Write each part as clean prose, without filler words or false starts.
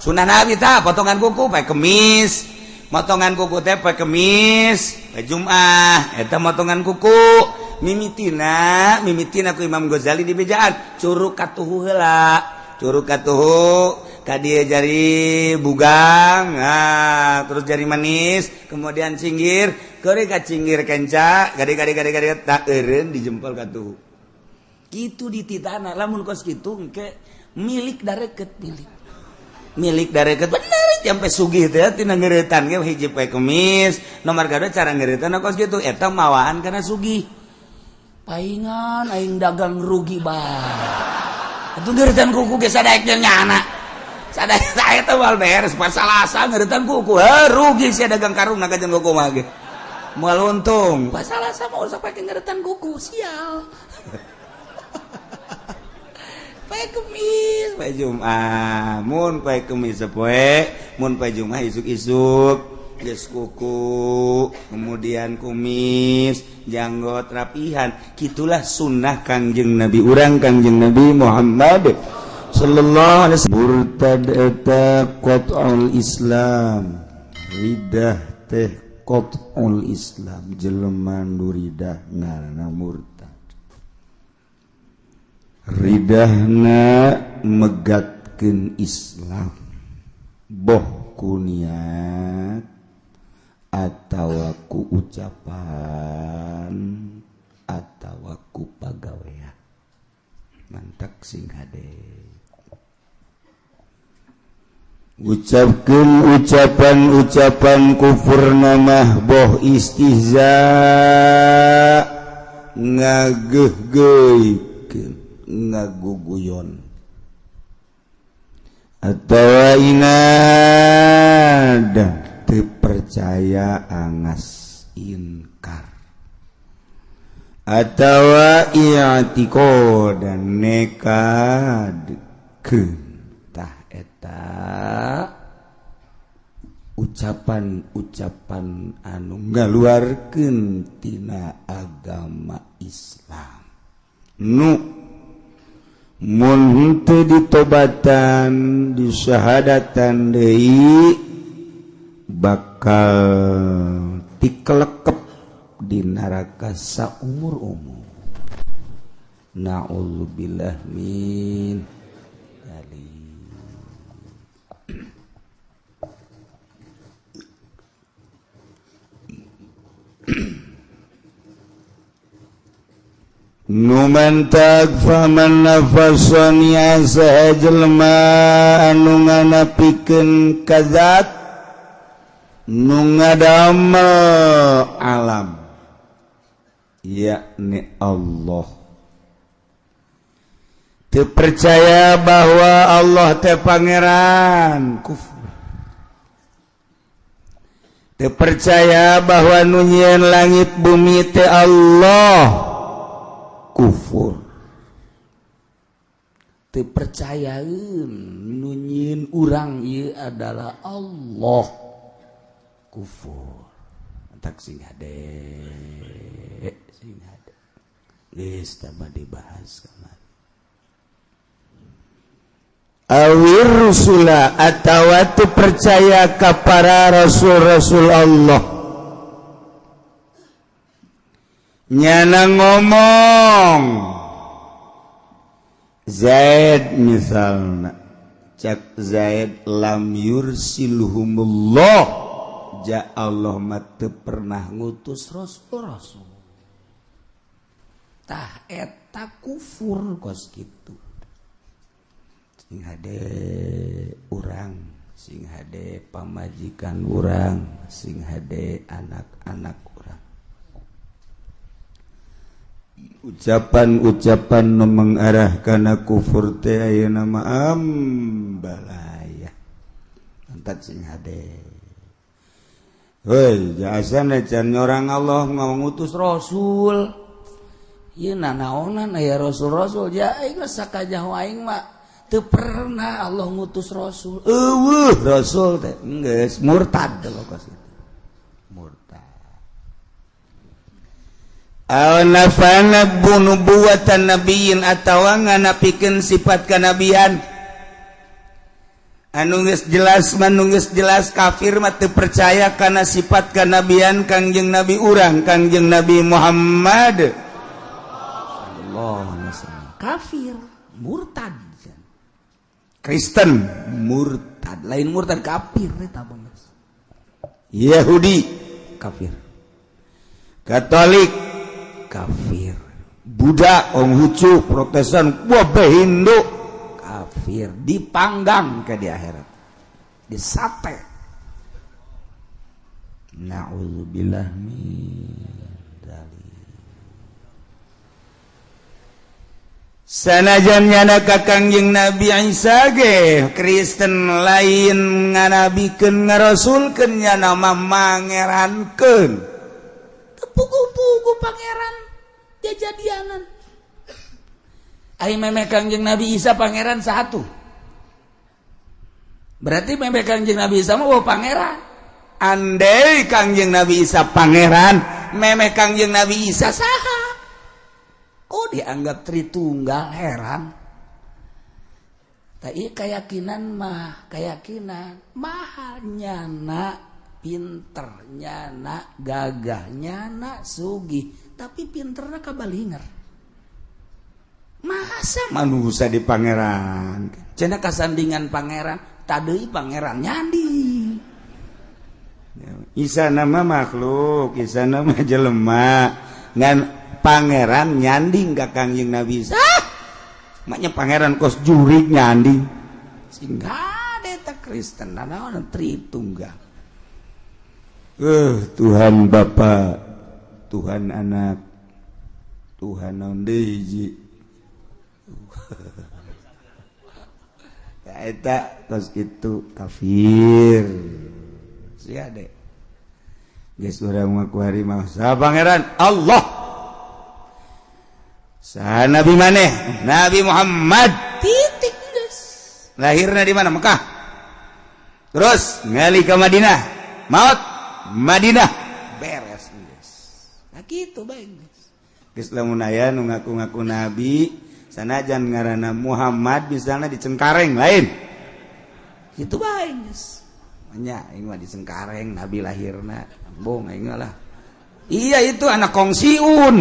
Sunah Nabi tah potongan kuku pae kemis. Motongan kuku teh pae kemis, pae Jumat. Eta motongan kuku. Mimitina ku Imam Ghazali di bejaan curug katuhu heula. Curug katuhu ka dieu jari bugang, terus jari manis, kemudian cinggir, keuri ka cinggir kenca, gade tak eureun di jempol katuhu. Kitu dititana lamun kos kitu engke milik dareket milik dareket bener sampai sugih teh tina ngeuretan ge hiji poe kemis, nomor gadot cara ngeuretan kos kitu eta mawaan kana sugih. Paingan aing dagang rugi bae. Atuh ngeuretan kuku ge sadaek jeung nyana. Sadaek saya teh wal beres pas Salasa ngeuretan kuku, rugi sia dagang karung naga jeung kuku mah ge. Moal untung, pas Salasa mah usah pake ngeuretan kuku, sial. Pae kemis, pae Jumat, mun pae kemis sapoe, mun pae Jumat isuk-isuk. Geus kuku, kemudian kumis, janggot rapihan. Kitulah sunnah Kangjeng Nabi urang Kangjeng Nabi Muhammad sallallahu alaihi wasallam. Murtad eta qat'ul Islam. Ridah teh qat'ul Islam, jelema nu ridah ngaranna murtad. Ridahna megatkeun Islam. Boh kuniat atawa ku ucapan atawa ku pagawean mantak sing hade ucapkeun ucapan kufur namah boh istihza ngageuh-geuhkeun ngaguguyon atawa inad percaya angas inkar atawa i'tiqad dan nekad tah eta ucapan anu ngaluarkeun tina agama Islam nu mun teu ditobatan disyahadatan deui bakal dikelekep di neraka saumur-umur. Na'udzubillah min dzalik. Numan takfa man nafasani asa jelma anu nganapikeun kazat nu ngadamel alam yakni Allah teu percaya bahwa Allah teh pangeran kufur teu percaya bahwa nu nyieun langit bumi teh Allah kufur teu percayaeun nu nyieun urang ieu adalah Allah kufur tak sing hade geus tambah dibahas kamari awir rusula atawa tu percaya ka para rasul-rasul Allah nyana ngomong Zaid misalna cak Zaid lam yursilhumullah ja Allah mah teu pernah ngutus rasul-rasul. Tah eta kufur kos kitu. Sing hade urang, sing hade pamajikan urang, sing hade anak-anak urang. Ucapan-ucapan nu mengarah kana kufur teh ayeuna mah ambalaya. Antat sing hade hei, jasana can nyorang Allah ngutus rasul. Ieu nanaonan aya rasul-rasul ja aing sakajah aing mah teu pernah Allah ngutus rasul. Eueuh rasul teh geus murtad kalau kos itu. Murtad. Aw nafana nubuwatan nabiyyin atawa nganapikeun sifat kanabian. anu geus jelas manunggus jelas kafir mah teu percaya kana sifat kanabian Kangjeng Nabi urang Kangjeng Nabi Muhammad sallallahu alaihi wasallam kafir murtad Kristen murtad lain murtad kafir eta beungeus Yahudi kafir Katolik kafir Buddha Konghucu Protestan wabah Hindu kafir dipanggang ke di akhirat disate na'udzubillah min dzalik sanajan nyana ka Kangjeng Nabi Isa ge Kristen lain nganabikeun ngarasulkeun nyana mah mangerankeun pugu-pugu pangeran jajadianan ai meme Kangjeng Nabi Isa pangeran satu berarti meme Kangjeng Nabi Isa mah pangeran andai Kangjeng Nabi Isa pangeran meme Kangjeng Nabi Isa saha kok dianggap Tritunggal heran tapi keyakinan mah nyana pinter nyana gagah nyana sugih tapi pinterna kabalinger masa manusia di pangeran cenah kasandingan pangeran tadeuy pangeran nyandi Isa nama makhluk Isa nama jelema ngan pangeran nyanding ka Kangjeng Nabi Isa maknya pangeran kos jurig nyanding singga eta Kristen naon Tritunggal Tuhan Bapa, Tuhan Anak, Tuhan naon deui hiji. Ya eta tos kitu kafir. Sia de. Geus urang ngaku hari mah saha pangeran? Allah. Saha nabi maneh? Nabi Muhammad. Titik geus. Lahirna di mana? Mekah. Terus ngali ke Madinah. Maut Madinah beres guys. Nah gitu bae guys. Geus lamun aya nu ngaku-ngaku nabi sanajan ngaranna Muhammad misalna di Cengkareng lain. Kitu bae guys. Nya aing mah di Cengkareng nabi lahirna. Bong aing lah. Iya itu anak Kongsiun.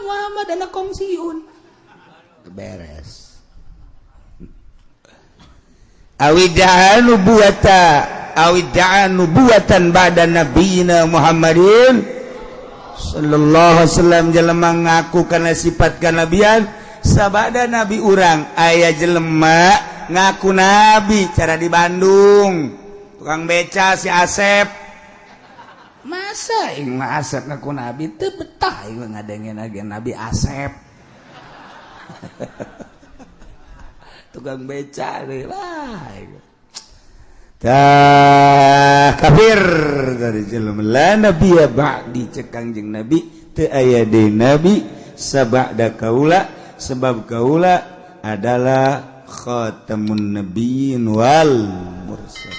Muhammad anak Kongsiun. Beres. Awida'a nubuwatan ba'da nabiyina Muhammadin sallallahu alaihi wasallam jelema ngaku kana sifat kanabian sabada nabi urang aya jelema ngaku nabi cara di Bandung tukang beca si Asep masa ing Asep ngaku nabi teu betah ieu ngadengen agen nabi Asep tukang beca deh lah kafir dari jelema la nabiya ba'di cek Kangjeng Nabi teu aya deui nabi sabada kaula sebab kaula adalah khatamun nabiyyin wal mursal.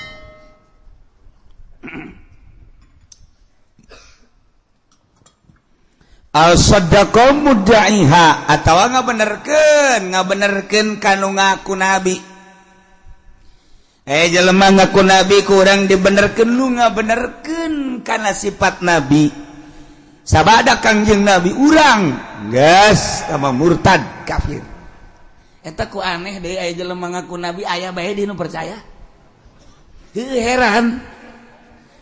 Al-saddaqah mudda'iha atawa ngabenerkeun kanu ngaku nabi. Jelema ngaku nabi kurang dibenerkeun lu ngabenerkeun kana sifat nabi. Sabada Kangjeng Nabi urang geus sama murtad kafir. Eta ku aneh deui aya jelema ngaku nabi aya bae di nu percaya. Heran.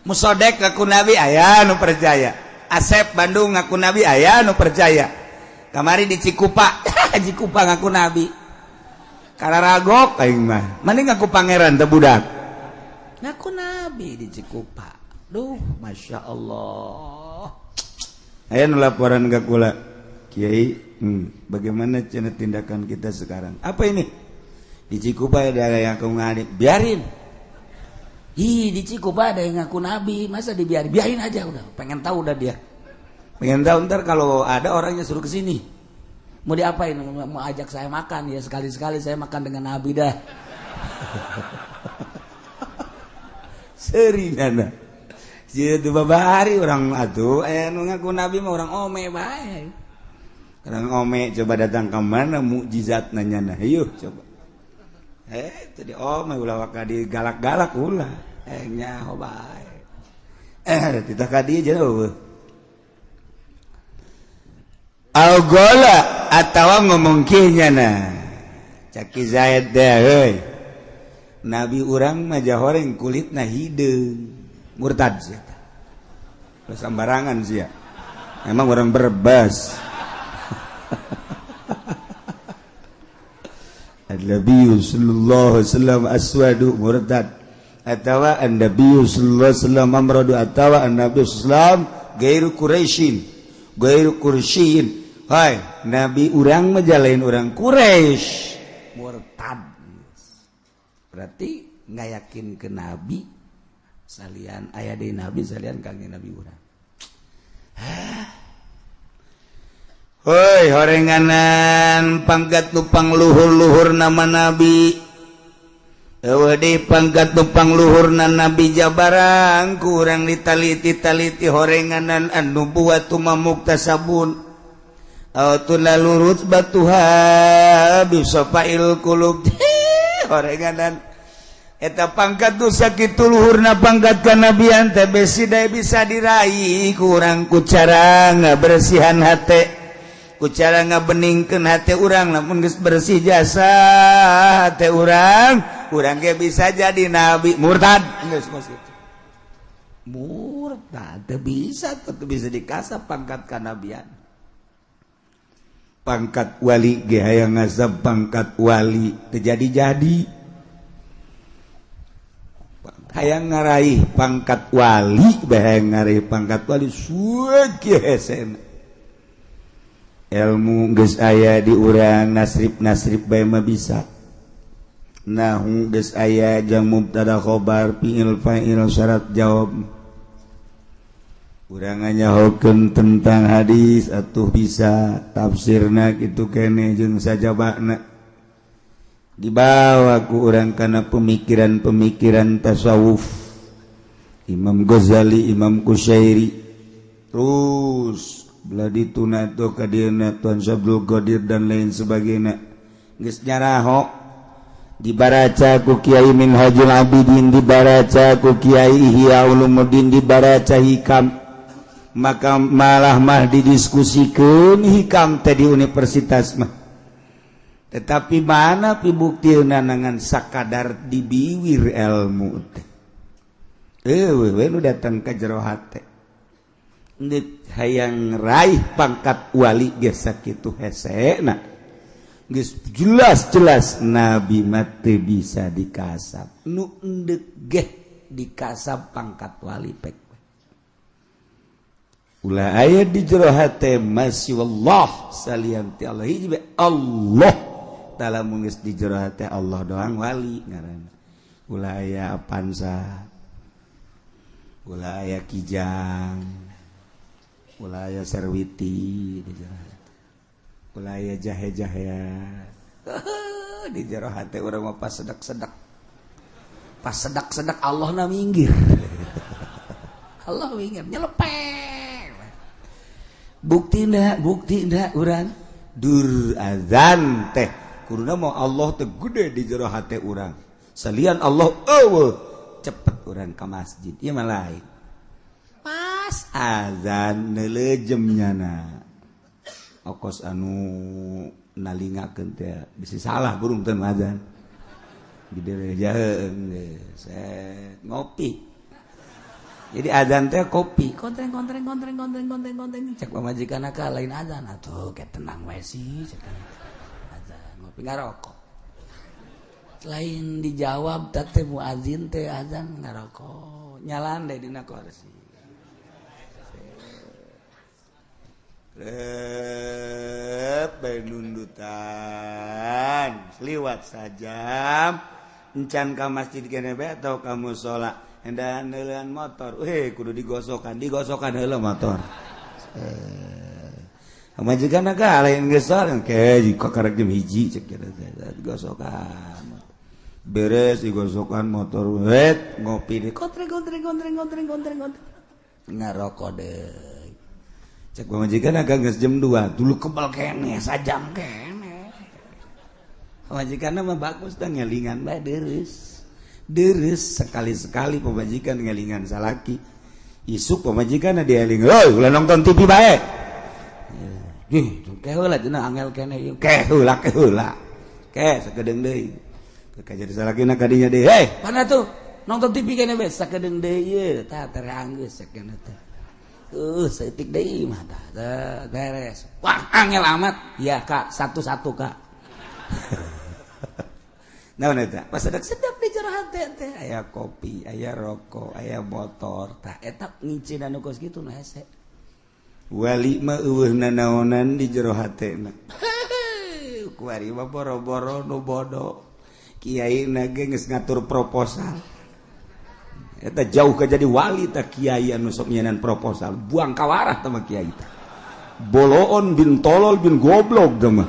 Musodek ngaku nabi aya nu percaya. Asep Bandung ngaku nabi aya nu percaya. Kamari di Cikupa, Cikupa ngaku nabi. Kararagok aing mah. Mending ngaku pangeran teh budak. Ngaku nabi di Cikupa. Duh, Masya Allah. Aya nu laporan ka kula. Kiai, bagaimana cenah tindakan kita sekarang? Apa ini? Di Cikupa ada yang ngaku nabi. Biarin. Di Cikupa ada yang ngaku nabi, masa dibiarin? Biarin aja udah. Pengen tahu udah dia. Pengen tahu ntar kalau ada orangnya suruh ke sini. Mau diapain? Mau ajak saya makan ya sekali-sekali saya makan dengan nabi dah. Serinana. Situ babari orang atuh anu ngaku nabi mah orang ome bae. Orang ome coba datang ke mana mukjizat nanya nah. Ayo coba. Itu di ulah waka di galak-galak ulah. Nyaho bae. Titah ka dieu jauh. Algola atawa ngomong kieu nya. Caki Zaid teh euy. Nabi urang mah horeng kulitna hideung. Murtad sia. Sembarangan sia. Emang orang berbas. An-Nabi sallallahu alaihi wasallam aswadu murtad atawa an-Nabi sallallahu alaihi wasallam amradu atawa an-Nabi sallam gairu Quraisyin gairu Quraisyin. Hai, Nabi urang mah lain urang Quraisy. Murtad. Berarti ngayakin ke Nabi salian aya deui Nabi salian kangge Nabi urang. Hoi horenganan pangkat nupang luhur-luhur nama Nabi di pangkat nupang luhur na Nabi jabarang kurang ditaliti-taliti horenganan anu buat tumamukta sabun autuna lurut batuha bisafail qulub horenganan eta pangkat dosa kitu luhurna pangkat kanabian teh besi bisa diraih kurang ku cara ngabersihan hate ku cara ngabeningkeun hate urang lamun geus bersih jasa hate urang ge bisa jadi nabi murtad geus kitu murtad teu bisa dikasap pangkat kanabian pangkat wali ge hayang ngasap pangkat wali teu jadi hayang ngaraih pangkat wali hayang ngaraih pangkat wali sueuh hesena ilmu geus aya di urang nasrib bae mah bisa nahu geus aya jang mubtada khobar fiil fa'il syarat jawab urang nyahokeun tentang hadis atuh bisa tafsirna kitu keneh jeung sajabana dibawa ku urang kana pemikiran-pemikiran tasawuf Imam Ghazali Imam Qusyairi terus Bladi tunato kadina Tuan Syabdul Qadir dan lain sebagainya geus nyaraho dibaraca ku Kiai Minhajul Abidin dibaraca ku Kiai Ihya Ulumuddin dibaraca hikam maka malah didiskusikeun hikam teh di universitas mah tetapi mana pibuktiuna nangan sakadar dibiwir ilmu teh we nu datang ka jero hate hayang raih pangkat wali geus sakitu hesena geus jelas nabi mah teu bisa dikasap nu endeuh ge dikasap pangkat wali pek ulah aya di jero hate masyaallah salian ti Allah hiji Allah taala mun geus di jero hate Allah doang wali ngaranna ulah aya apansa ulah aya kijang ulaya serwiti di jero ulaya jahe-jahe di jero hate urang mah pas sedak-sedak Allah na minggir Allah minggir nyelepeng bukti ndak urang dur azan teh kuduna mau Allah teh gede di jero hate urang salian Allah eueuh cepet urang ka masjid ieu mah lain pas azan neulejem nyana okos anu nalingakeun teh bisi salah burung teu azan diderejaheun set ngopi jadi azan teh kopi kontreng cek pamajikanna ka lain azan atuh ke tenang wae sih cek azan ngopi ngarokok lain dijawab teh muazin teh azan ngarokok nyalan deui dina kursi nundutan liwat saja encan ka masjid kene bae atau ka mushola hendak neuleun motor kudu digosokan heula motor majikanna ka lain geus soal ke jika karek jam 1 cek digosokan beres digosokan motor ngopi di kontreng ngarokok deh cek pamajikan agak geus jam 2 dulu kebal kene sajam kene pemajikan mah bagus dah ngelingan bae deres sekali-sekali pemajikan ngelingan salaki isuk pemajikan dieling ulah nonton TV bae heula cenah angel keneh ieu heula sakedeung deui jadi salakina ka dinya deui mana tuh nonton TV keneh bae sakedeung deui ieu tah teranggeus sakedeung teh seutik deui mah tah beres wah angel amat ya Kak satu-satu Kak naon eta pas sedap di jero hate teh aya kopi aya rokok aya motor tah eta ngicin anu kos kitu nah hese wali mah eueuhna naonan di jero hatena kuari mah boro-boro nu bodoh kiai na ge geus ngatur proposal eta jauh ka jadi wali tah kiai anu sok nyeunaan proposal buang kawarah tah mah kiai tah boloon bin tolol bin goblok tah mah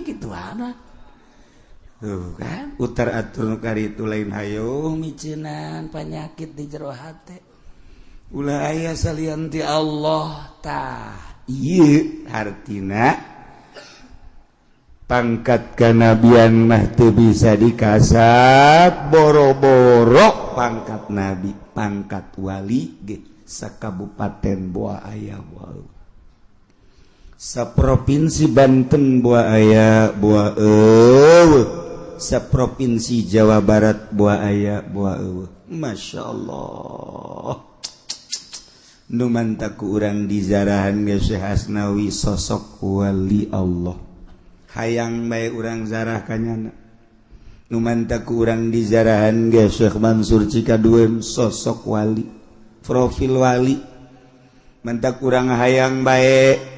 gituana tuh kan utar atur kari itu lain hayo micinan penyakit di jero hate ulah aya salian ti Allah tah ieu artina pangkat kanabian mah teu bisa dikasap boro-boro pangkat nabi pangkat wali ge sakabupaten Boa aya wae saprovinsi Banten Boa aya Boa eueuh saprovinsi Jawa Barat Boa aya Boa eueuh Masya Allah nu mantaku urang dizarahan ge Syekh Asnawi sosok wali Allah hayang bae urang zarah kanyana nu mantaku urang dizarahan ge Syekh Mansur Cikadueun sosok wali profil wali mantak urang hayang bae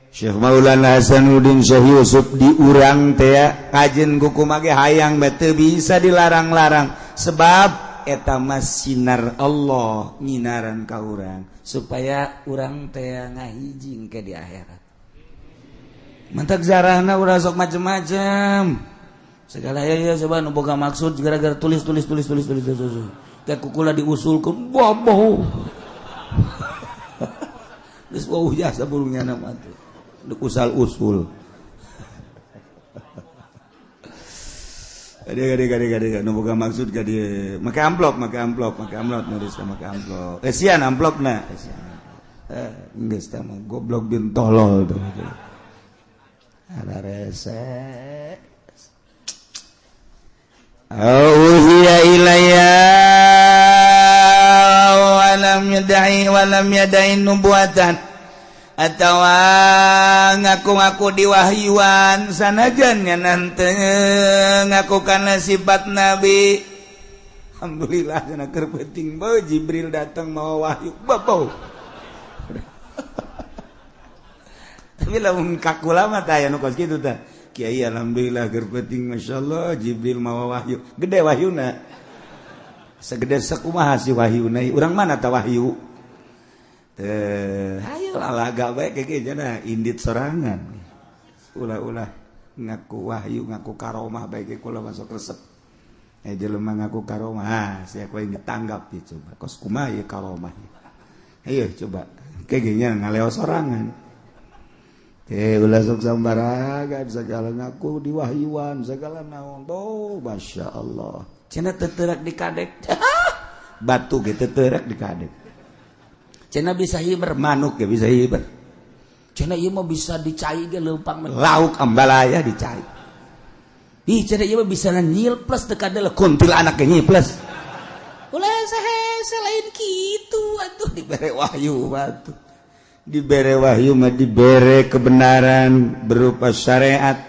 Syekh Maulana Hasanuddin Syekh Yusuf diurang teh kajen kumaha ge hayang bae teu bisa dilarang-larang sebab eta mah sinar Allah nyinaran ka urang supaya urang teh ngahijing ke di akhirat mantak zarahna urang sok macem-macem segala ya coba nu boga maksud gara-gara tulis kayak kukula diusulkeun boboh geus wau jasa burungnya nama teh usul gade nu boga maksud gade make amplop nulis make amplop sian amplopna geus teh mah goblok bin tolol tuh ada rese auhiya ilayya walam yadai nubuatan atawa ngaku-ngaku diwahyuan sanajan nyanan teu ngaku kana sifat nabi alhamdulillah cenah keur penting bae Jibril datang mawa wahyu bapo tapi lamun kakula mah tah aya nu kos kitu tah kiai alhamdulillah keur penting masyaallah Jibril mawa wahyu gede wahyuna segede sakumaha si wahyuna urang mana tah wahyu hayo alaga bae kege cenah indit sorangan ulah ngaku wahyu ngaku karomah bae ge kula masuk resep jelema ngaku karomah sia ku ditanggap ya coba kos kumaha ye karomah ayo coba kege nya ngaleos sorangan ulah sok sambaraga segala ngaku diwahyuan segala naon tuh masyaallah cenah teu teureuk dikadek batu ge teu teureuk dikadek cenah bisa hiber manuk ge bisa hiber cenah ieu mah bisa dicai ge leumpang lauk ambalaya dicai ih cenah ieu mah bisa nyilples teu kadele kuntilanak ge nyilples ulah sahe lain kitu atuh dibere wahyu batu dibere wahyu mah dibere kebenaran berupa syariat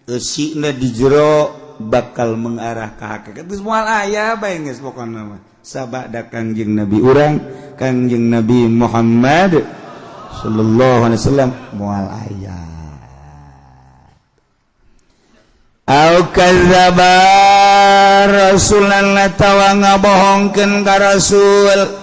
eusina di jero bakal mengarah ka hakikat geus moal aya bae geus pokona mah sabada Kangjeng Nabi urang Kangjeng Nabi Muhammad sallallahu alaihi wasallam moal aya au kadzaba rasulan tawa ngabohongkeun ka rasul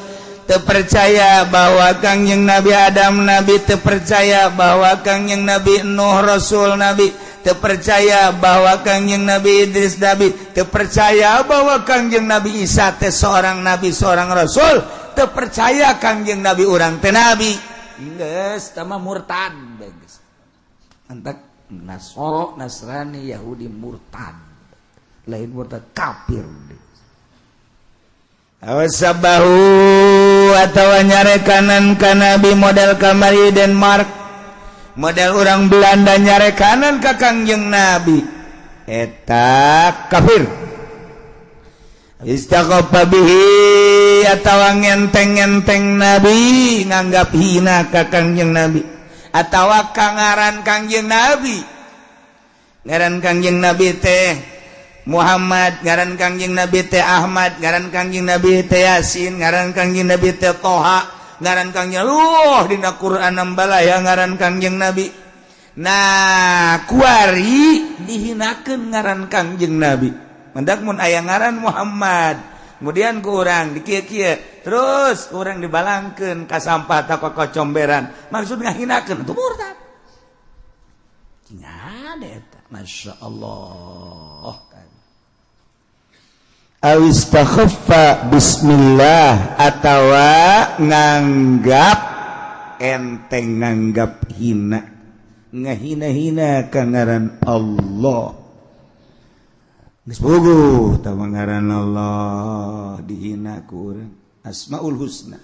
teu percaya bahwa Kangjeng Nabi Adam Nabi teu percaya bahwa Kangjeng Nabi Nuh Rasul Nabi teu percaya bahwa Kangjeng Nabi Idris Nabi teu percaya bahwa Kangjeng Nabi Isa teh seorang nabi seorang rasul teu percaya Kangjeng Nabi urang teh nabi geus tah mah murtad geus entak Nasoro, Nasrani, Yahudi, murtad. Lain murtad kafir. Awasabahu atawa nyarekanan ka Nabi model kamari Denmark. Model orang Belanda nyarekanan ka Kangjeng Nabi. Eta kafir. Istaqafa bihi atawa ngenteng-ngenteng Nabi nganggap hina ka Kangjeng Nabi. Atawa kangaran Kangjeng Nabi. Ngaran Kangjeng Nabi teh Muhammad, ngaran Kangjeng Nabi teh Ahmad, ngaran Kangjeng Nabi teh Yasin, ngaran Kangjeng Nabi teh Toha, ngaran Kangjeng dina Quran nambalaya ngaran Kangjeng Nabi. Nah, kuari dihinakeun ngaran Kangjeng Nabi. Mendak mun aya ngaran Muhammad, kemudian ku urang dikieu-kieu, terus urang dibalangkeun ka sampah ta kocomberan. Maksud ngahinakeun itu murtad. Ngade eta, masyaallah. Awistakhaffa bismillah atawa nganggap enteng nganggap hina ngahina-hina ka ngaran Allah geus bogoh tah ngaran Allah dihina ku urang Asmaul Husna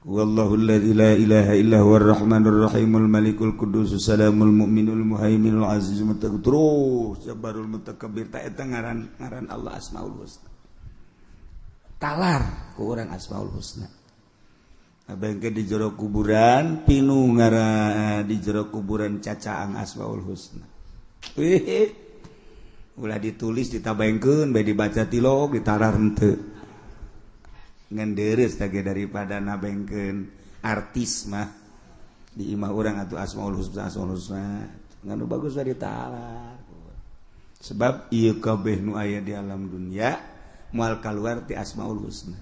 Wallahul ladzi la ilaha illa huwar rahmanur rahimul malikul qudusus salamul mu'minul muhaiminul azizul muttaqin sabarul mutakabbir ta eta ngaran Allah Asmaul Husna. Talar ku urang Asmaul Husna. Abengke di jero kuburan pinu ngaran di jero kuburan cacaang Asmaul Husna. Ulah ditulis ditabengkeun bae dibaca tilog ditarar henteu. Nganderes tage daripada nabengkeun artis mah di imah urang atuh Asmaul Husna nganu bagus we ditalar sebab ieu kabeh nu aya di alam dunya moal kaluar ti Asmaul Husna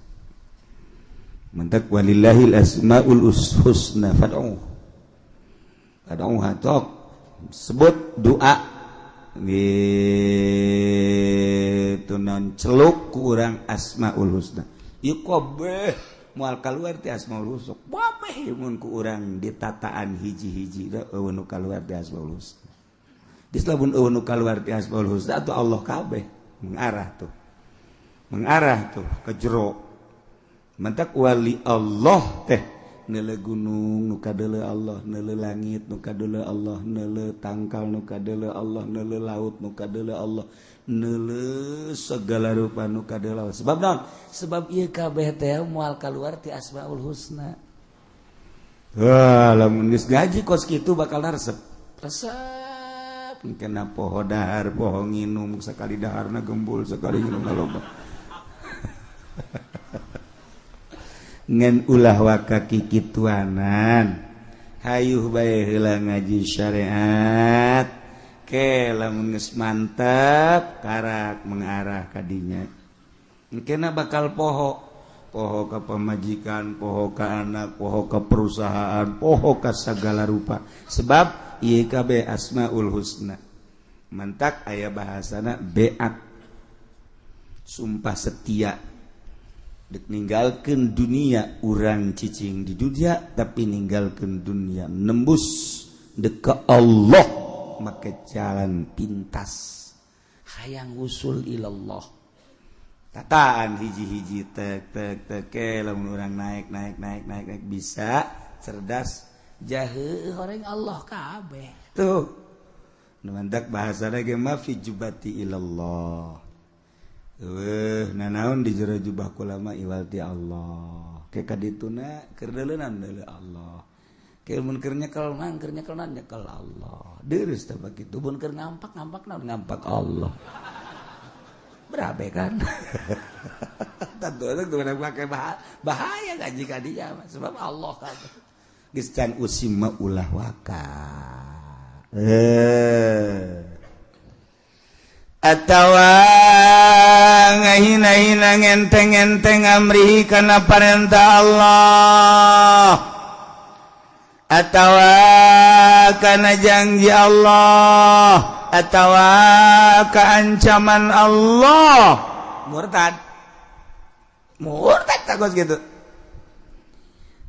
mentak walillahil asmaul husna fad'u hatok sebut doa gitu non celuk ku urang Asmaul Husna. Ieu kabeh moal kaluar ti Asmaul Husna. Babeh mun ku urang ditataan hiji-hiji da eueun nu kaluar ti Asmaul Husna. Geus lamun eueun nu kaluar ti Asmaul Husna atuh Allah kabeh mengarah tuh. Mengarah tuh ke jero. Mantak wali Allah teh neule gunung nu kadeuleu Allah, neule langit nu kadeuleu Allah, neule tangkal nu kadeuleu Allah, neule laut nu kadeuleu Allah. Neule segala rupa nu kadeuleu Allah. Sebab naon? Sebab ieu kabeh teh moal kaluar ti Asmaul Husna. Wah, lamun geus ngaji kos kitu bakal resep. Resep kena poho dahar, poho nginum sakali daharna gembul, sakali nginumna loba. Ngan ulah wakaki kituanan. Hayuh bae heula ngaji syariat. Ke lamun geus mantep karak mengarah ka dinya engkena bakal poho ka pamajikan, poho ka anak, poho ka perusahaan, poho ka sagala rupa sebab ieu kabeh Asmaul Husna mantak aya bahasana beat sumpah setia dek ninggalkeun dunia urang cicing di dunia tapi ninggalkeun dunia nembus dek ka Allah make jalan pintas hayang usul ilallah tataan hiji-hiji tek lamun urang naik bisa cerdas jaheuh horeng Allah kabeh tuh nu mantak bahasana ge ma fi jubati ilallah nanaon di jero jubah kulama iwalti Allah ke kadituna keur deuleunan deuleu Allah mun keur nyekel nyekel Allah deres teh begitu mun keur ngampak ngampak Allah berabe kan tentu tuh pakai bahaya ngaji ka dia sebab Allah kan geus can usimma ulah waka atawa ngahina-hina ngenteng-ngenteng amrihi kana parentah Allah atawa kana janji Allah atawa ka ancaman Allah murtad tak gitu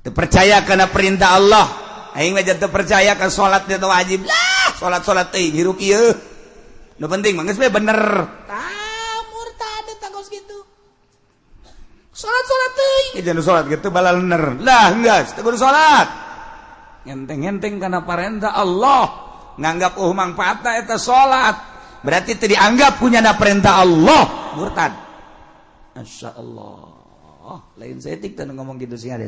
teu percaya kana perintah Allah aing mah teu percaya ka salat teh wajib lah salat teh hirup ieu nu penting mah geus bener murtad eta kos kitu salat teh jangan salat gitu bala lener lah geus teu kudu salat ngenteng-ngenteng kana parentah Allah nganggap manfaatna eta salat berarti teu dianggap punyana perintah Allah murtad masyaallah lain setik teh ngomong kitu sih ada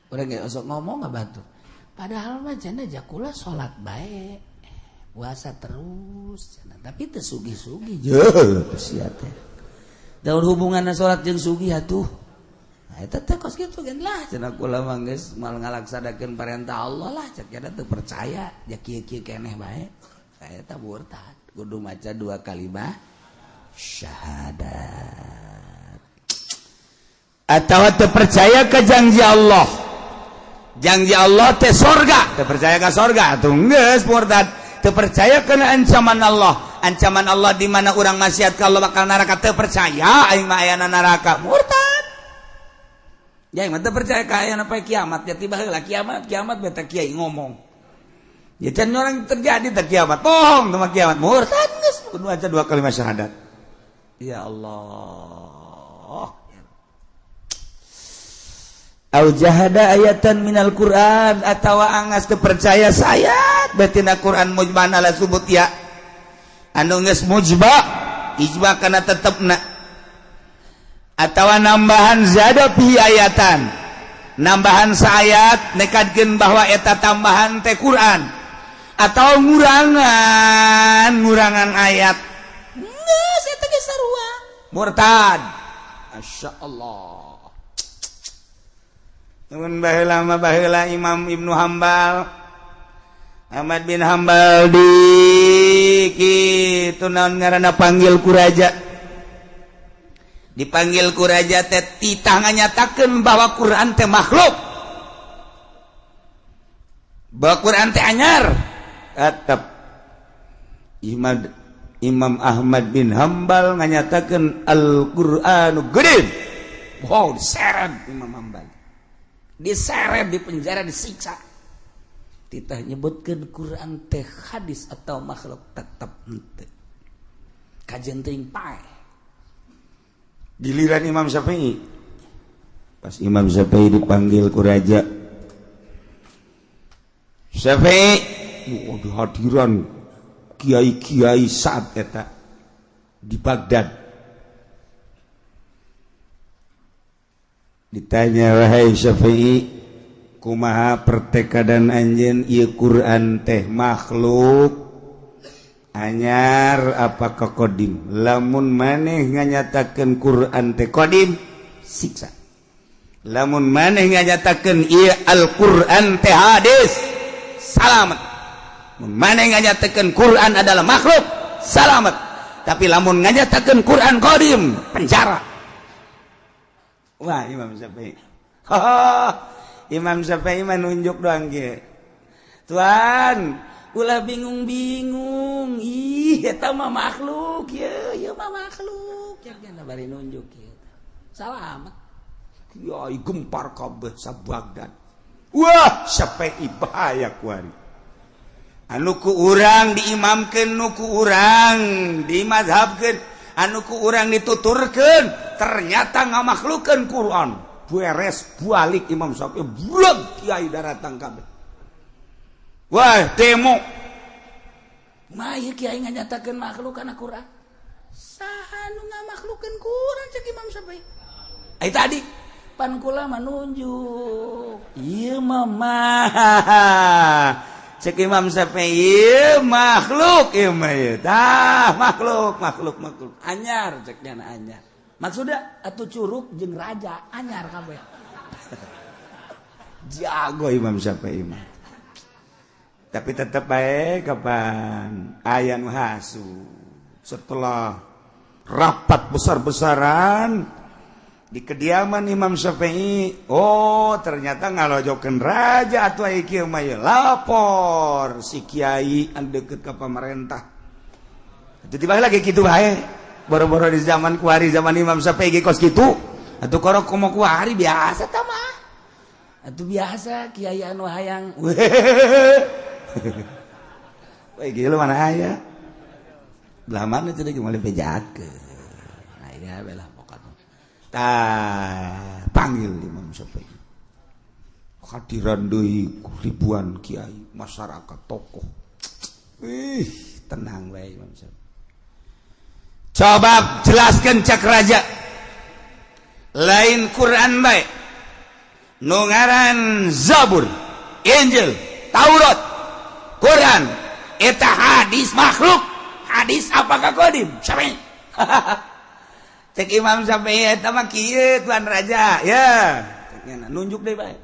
orang gak usah ngomong nggak batu padahal mah cenah jakula salat bae puasa terus cenah tapi teu sugih-sugih jeuh sia teh daun hubunganna salat jeung sugih atuh nah eta teh kos kitu kan lah cenah kula mah geus mal ngalaksanakeun parentah Allah lah cek kada teu percaya ja kieu-kieu keneh bae eta murtad kudu maca 2 kalimat syahadat atau terpercaya ke janji Allah teh sorga terpercaya ke sorga atuh geus murtad terpercaya kena ancaman Allah di mana urang maksiat kalau bakal neraka terpercaya aing mah aya neraka murtad ya aing mah terpercaya ka aya sampai kiamat ya tiba heula kiamat beta kiai ngomong ya can orang terjadi teh kiamat bohong teh kiamat murtad geus kudu aja 2 kalimat syahadat ya Allah au jahada ayatan minal Qur'an atawa angas teu percaya sayat batina Qur'an mujma ala subut ya anu geus mujba ijba kana tetepna atawa nambahan zada fi ayatan nambahan saayat nekadkeun bahwa eta tambahan teh Qur'an atau ngurangan ayat geus eta ge sarua murtad masyaallah. Namun baheula Imam Ibnu Hambal Ahmad bin Hambal di kitu naon ngaranna panggil ku raja dipanggil ku raja teh titah nganyatakeun bahwa Quran teh makhluk bahwa Quran teh anyar tetep Imam Ahmad bin Hambal nganyatakeun Al-Qur'anu gede wow diseret Imam Hambal diseret di penjara disiksa titah nyebutkeun Quran teh hadis atau makhluk tetep henteu kajian teuing pae giliran Imam Syafi'i pas Imam Syafi'i dipanggil ku raja Syafi'i hadiran kiai-kiai saat eta di Baghdad ditanya wahai Syafi'i kumaha pertekadan anjeun ieu Quran teh makhluk anyar apa qadim lamun maneh nganyatakeun Quran teh qadim siksa lamun maneh nganyatakeun ieu Al-Qur'an teh hadis salamet mun maneh nganyatakeun Quran adalah makhluk salamet tapi lamun nganyatakeun Quran qadim penjara. Wah Imam Syafi'i Imam Syafi'i menunjuk doang kieu Tuan ulah bingung-bingung eta mah makhluk ieu mah makhluk jangan bari nunjuk kieu salamet kiai gempar kabeh sa Baghdad wah Syafi'i bahaya kuari anu ku urang diimamkeun nu ku urang dimazhabkeun anu ku urang dituturkeun ternyata ngamakhlukeun Quran beres balik Imam Syafi'i bulag kiai daratang kabeh wah demo mah ieu kiai nganyatakeun makhluk kana Quran saha nu ngamakhlukeun Quran cek Imam Syafi'i ai tadi pan kula mah nunjuk ieu mah cek Imam Syafi'i makhluk ieu mah tah makhluk anyar cek nya anyar maksudnya atuh curug jeung raja anyar kabeh jago Imam Syafi'i mah tapi tetep bae kapan aya nu hasu setelah rapat besar-besaran di kediaman Imam Syafi'i oh ternyata ngalojokeun raja atuh aya kieu mah lapor si kiai anu deukeut ka pamarentah tiba-tiba lagi kitu bae boro-boro di zaman kuari zaman Imam Syafi'i ge kos kitu atuh korok komo kuari biasa tah mah atuh biasa kiai anu hayang weh gila mana aya belah mana teh geus bejakeun aya belah pokokna tah panggil Imam Syafi'i hadiran deui ribuan kiai masyarakat tokoh tenang wae Imam Syafi'i coba jelaskan cak raja lain Quran bae nu ngaran Zabur Injil Taurat Quran eta hadis makhluk hadis apakah qadim Syafi'i cek Imam Syafi'i eta mah kieu tuan raja ya ceknya nunjuk deui bae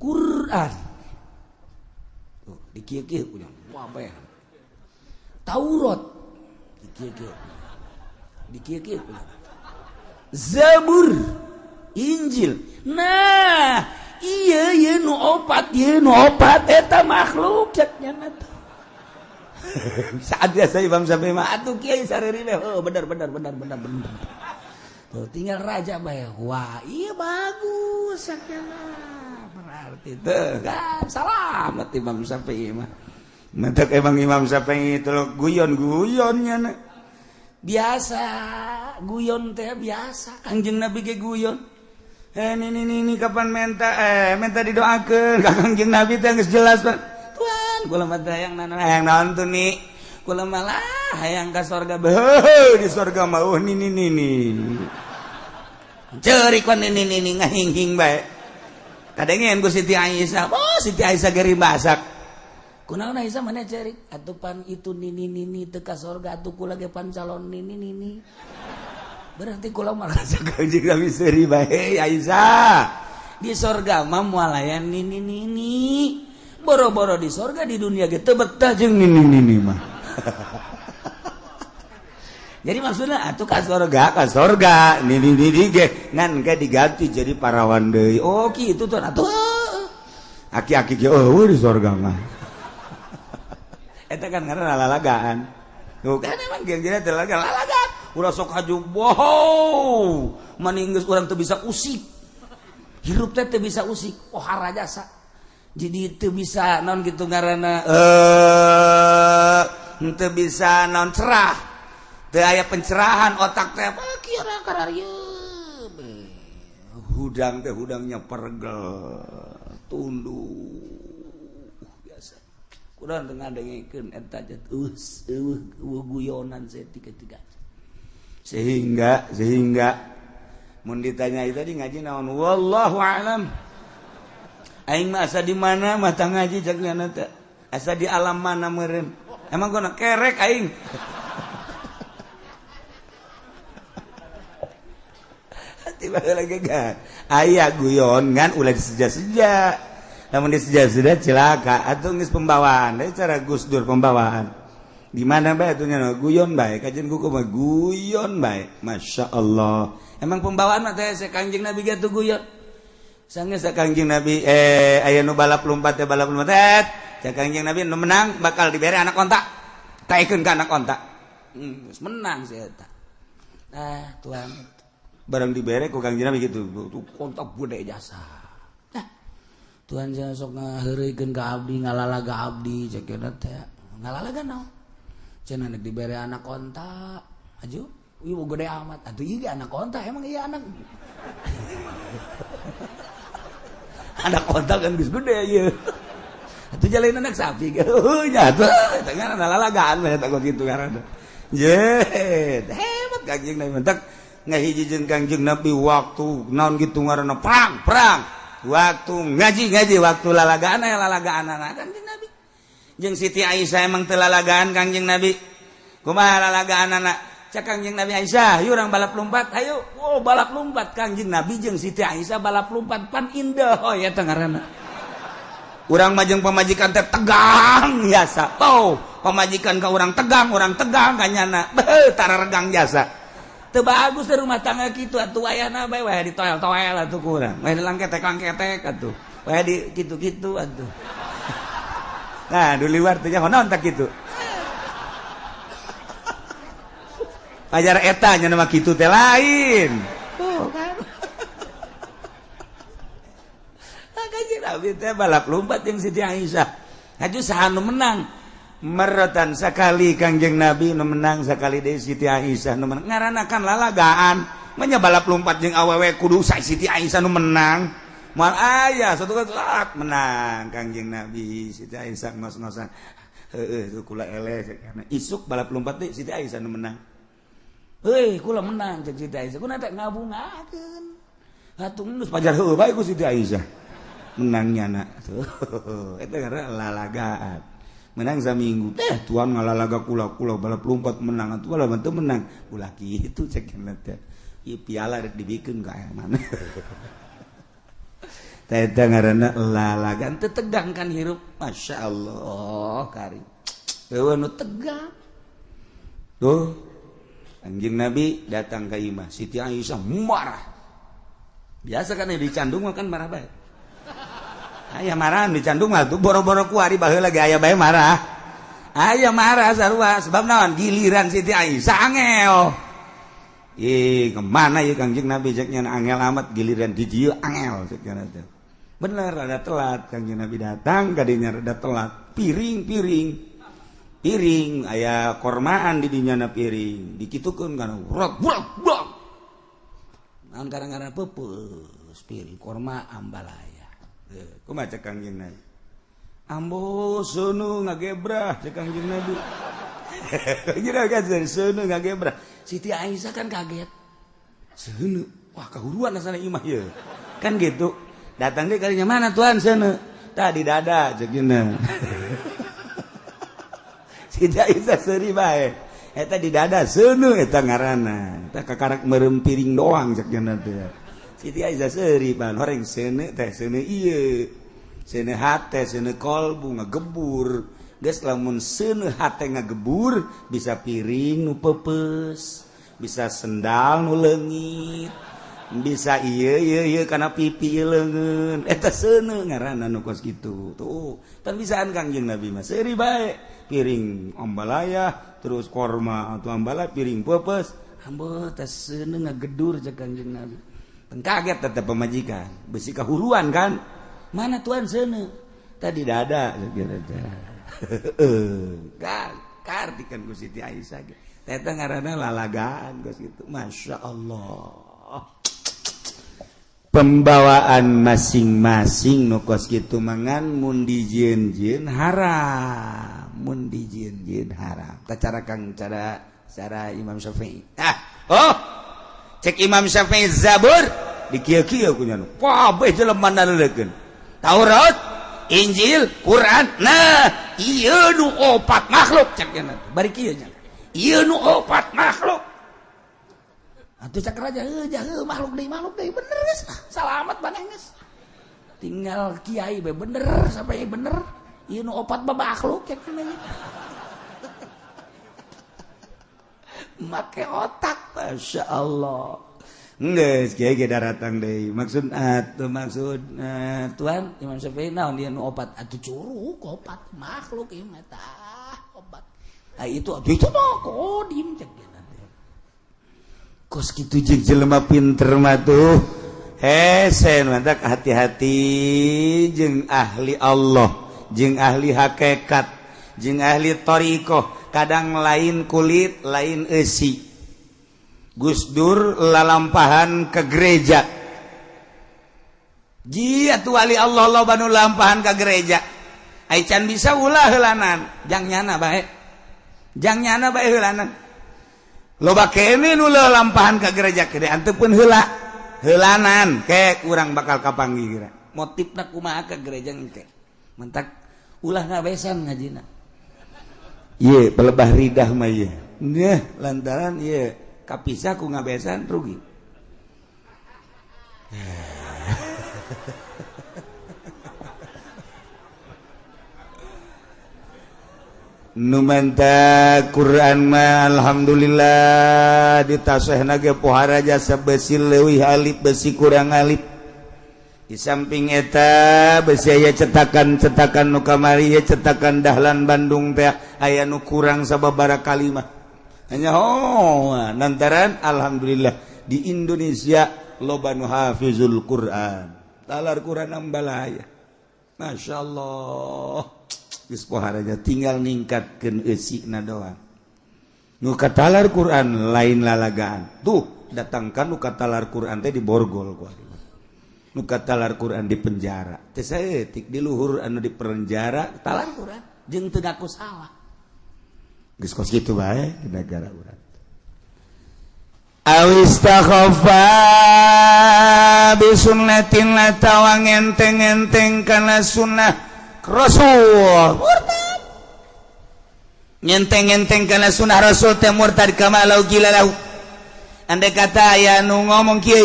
Quran tuh dikieu-kieu punya apa ya Taurat dikieu-kieu Zabur Injil nah iya nu opat eta makhluk ceknya tuh saat biasa Imam Syafi'i mah atuh kiai sareri we bener tuh tinggal raja bae wah iya bagus ceknya berarti teu kan salamet Imam Syafi'i mah mentek emang Imam Syafi'i itu guyon-guyonnya na. Biasa guyon teh biasa Kangjeng Nabi ge guyon ini kapan minta didoakeun ka Kangjeng Nabi teh geus jelas Tuhan kula mah teh hayang naon tuh nih kula malah hayang ka surga di surga mah ini ceurik kan ini ngahing-hing bae kadengen ku Siti Aisyah Siti Aisyah geri masak kunaon Aisyah mana cerik atuh pan itu nini teu ka surga atuh kula ge pan calon nini berarti kula malah Kangjeng Nabi seuri bae Aisyah di surga mah moal aya nini boro-boro di surga di dunia ge teu betah jeung nini mah jadi maksudnya atuh ka surga nini ge ngan ge diganti jadi parawan deui oh kitu tuh atuh aki-aki ge di surga mah eta kan karena lalagaan tuh kan emang geng-gengna teh lalagaan ulah sok haju wow maninggeus urang teu bisa usik hirup teh teu bisa usik pohara jasa jadi teu bisa naon kitu ngaranna teu bisa naon cerah teu aya pencerahan otak teh kira kararieu hudang teh hudangnya pergel tunduk urang teu ngadengikeun eta guyonan tiga sehingga mun ditanya tadi ngaji naon wallahu alam aing mah asa di mana mata ngaji cakna teh asa di alam mana meureun emang gua kerek aing tiba lagi kan aya guyon ngan ulah diseja-seja namun diseja-seja celaka atuh geus pembawaan da cara Gus Dur pembawaan di mana bae atuh nya guyon bae kajian kuku mah guyon bae masyaallah emang pembawaan mah teh Kangjeng Nabi ge guyon sange Kangjeng Nabi aya nu balap lompat teh Kangjeng Nabi nu menang bakal dibere anak onta kaekeun ka anak onta geus menang si eta Tuhan barang dibere ku Kangjeng Nabi kitu kontak bude jasa Tuhan jangan sok ngaheureukeun ka abdi ngalalaga abdi cekeuna teh ngalalaga naon cenah nek dibere anak onta aju ieu gede amat atuh ieu anak onta emang ieu anak anak onta kan geus gede ieu atuh jalain anak sapi nya atuh eta ngaran ngalalagaan we eta kitu ngaranna jet hebat Kangjeng Nabi mentek ngahiji jeung Kangjeng Nabi waktu naon kitu ngaranna perang waktu ngaji waktu lalagaan Kangjeng Nabi jeung Siti Aisyah emang teu lalagaan Kangjeng Nabi kumaha lalagaan anak cak Kangjeng Nabi Aisyah yuk urang balap lompat ayo balap lompat Kangjeng Nabi jeung Siti Aisyah balap lompat pan indah eta ngaranna urang mah jeung pamajikan teh tegang biasa pamajikan ka urang tegang kanyana tararegang jasa teu bagus di rumah tangga kitu atuh wayahna bae wae ditoel-toel atuh ku urang wae dilangketek atuh wae di kitu-kitu atuh nah di luar teh naon tak kitu ajar eta nya nama kitu teh lain tuh kan Nabi teh balap lompat jeung Siti Aisyah. Haju saha nu menang? Meretan sakali Kangjeng Nabi nu menang sakali deui Siti Aisyah nu menang. Ngaranna kan lalagaan. Manya balap lompat jeung awewe kudu Siti Aisyah nu menang. Moal aya satu kelak menang Kangjeng Nabi Siti Aisyah ngos-ngosan. Heueuh kula eleh karena isuk balap lompat teh Siti Aisyah nu menang. Heuh kula menang jeung Siti Aisyah. Kuna teh ngabungakeun. Hatung geus pajar heueuh bae ku Siti Aisyah. Menangnya na. Eta ngaranna lalagaan. Menang saminggu teh tuan ngalalaga kula balap lompat menang atuh lamun teu menang. Ulah kitu cek teh. Ieu piala rek dibikeun ka aya mana. Eta ngaranna lalagan teu tegang kan hirup. Masyaallah karim. Eueuh nu tegang. Tuh. Anjing Nabi datang ka imah Siti Aisyah marah. Biasa kan dicandung kan marah bae. Aya marah dicandung mah tuh boro-boro kuari baheula ge aya bae marah. Aya marah sarua sebab naon giliran Siti Aisyah angel. Kemana ya Kangjeng Nabi ceknya angel amat giliran di dieu angel ceknya teh. Bener ada telat Kangjeng Nabi datang kadinya rada telat. Piring aya kormaan di dinyana piring dikitukeun kana rot brok. Naon kadang-kadang peupeus piring korma ambalaya. Kumaha cek Kangjeng Nabi? Ambo seuneu ngagebrah cek Kangjeng Nabi. Kira kan seuneu ngagebrah. Siti Aisyah kan kaget. Seuneu, wah kahuruan asana imah ye. Kan gitu. Datang dia kalinya mana tuan seuneu? Tadi dada cek gina. Siti Aisyah seuri bae. Eta di dada seuneu eta ngaranna. Eta kakarak meureum piring doang cek gina teh. Siti Aisyah seuri pan horeng seuneu teh seuneu ieu. Seuneu hate, seuneu kolbu ngagebur. Geus lamun seuneu hate ngagebur bisa piring nu peupeus, bisa sendal nu leungit, bisa ieu kana pipi leungeun. Eta seuneu ngaranna nu kos kitu. Tuh, tan bisaan Kangjeng Nabi mah seuri bae. Piring ambalaya, terus korma atau ambala piring peupeus. Hambeuh teh seuneu ngagedur cek Kangjeng Nabi. Teu kaget tetep pamajikan, besi kahuruan kan. Mana tuan seuneu? Tadi dada kira-kira. Kartikan ku Siti Aisyah ge. Eta ngaranna lalagaan geus kitu. Masyaallah. Pembawaan masing-masing nu kos kitu mangan mun dijieun-jieun haram. Mun dijieun-jieun haram. Cara Kang cara Imam Syafi'i. Cek Imam Syafi'i Zabur dikieu-kieu ku nya. Wah, bae jelema naleukeun. Taurat, Injil, Quran. Nah, ieu nu opat makhluk cek nya. Bari kieu nya. Ieu nu opat makhluk. Atuh cak raja makhluk deui bener geus. Salamet maneh geus. Tinggal kiai be bener sampai bener. Ieu nu opat makhluk cek nya. Make otak, masyaallah. Geus kiai ge daratang deui. Maksud Tuhan Imam Syafi'i naon dia nu opat atuh curug opat makhluk ieu mah tah opat. Itu mah kodim cek dia nanti. Kos kitu jeung jelema pinter mah tuh. Hese mantak hati-hati jeung ahli Allah, jeung ahli hakikat, jeung ahli thariqah. Kadang lain kulit, lain eusi. Gus Dur lalampahan ke gereja. Ji atuh wali Allah loba nu lampahan ke gereja. Ai can bisa ulah heulanan, jang nyana bae. Jang nyana bae heulanan. Loba kene nu lalampahan ke gereja kede anteu pun heula. Heulanan ke urang bakal kapanggih kira. Motifna kumaha ke gereja engke. Mentak ulah ngabesan ngajina. Ieu pelebah ridah mah ieu. Nya lantaran ieu kapisah ku ngabesan rugi. Nu manta Quran mah alhamdulillah ditasehna ge pohara jasa besi leuwih alif besi kurang alif. Di samping eta besi aya cetakan-cetakan nu kamari cetakan Dahlan Bandung teh aya nu kurang sababaraha kalimah. Hanya nantaran alhamdulillah di Indonesia loba nu hafizul Quran. Talar Quran ambalaya. Masya Allah geus poharaja tinggal ningkatkeun eusina doang nu katalar Quran lain lalagaan tuh datangkan nu katalar Quran teh di borgol ku nu katalar Quran di penjara teh saeutik di luhur anu di penjara talar Quran jeung teu ngaku salah geus kos kitu bae di negara urang awistakhafa bisunnatin la tawang enteng-enteng kana sunnah rasul murtad nyenteng-enteng kana sunnah rasul teh murtad kama lau gila lau andai kata aya nu ngomong kieu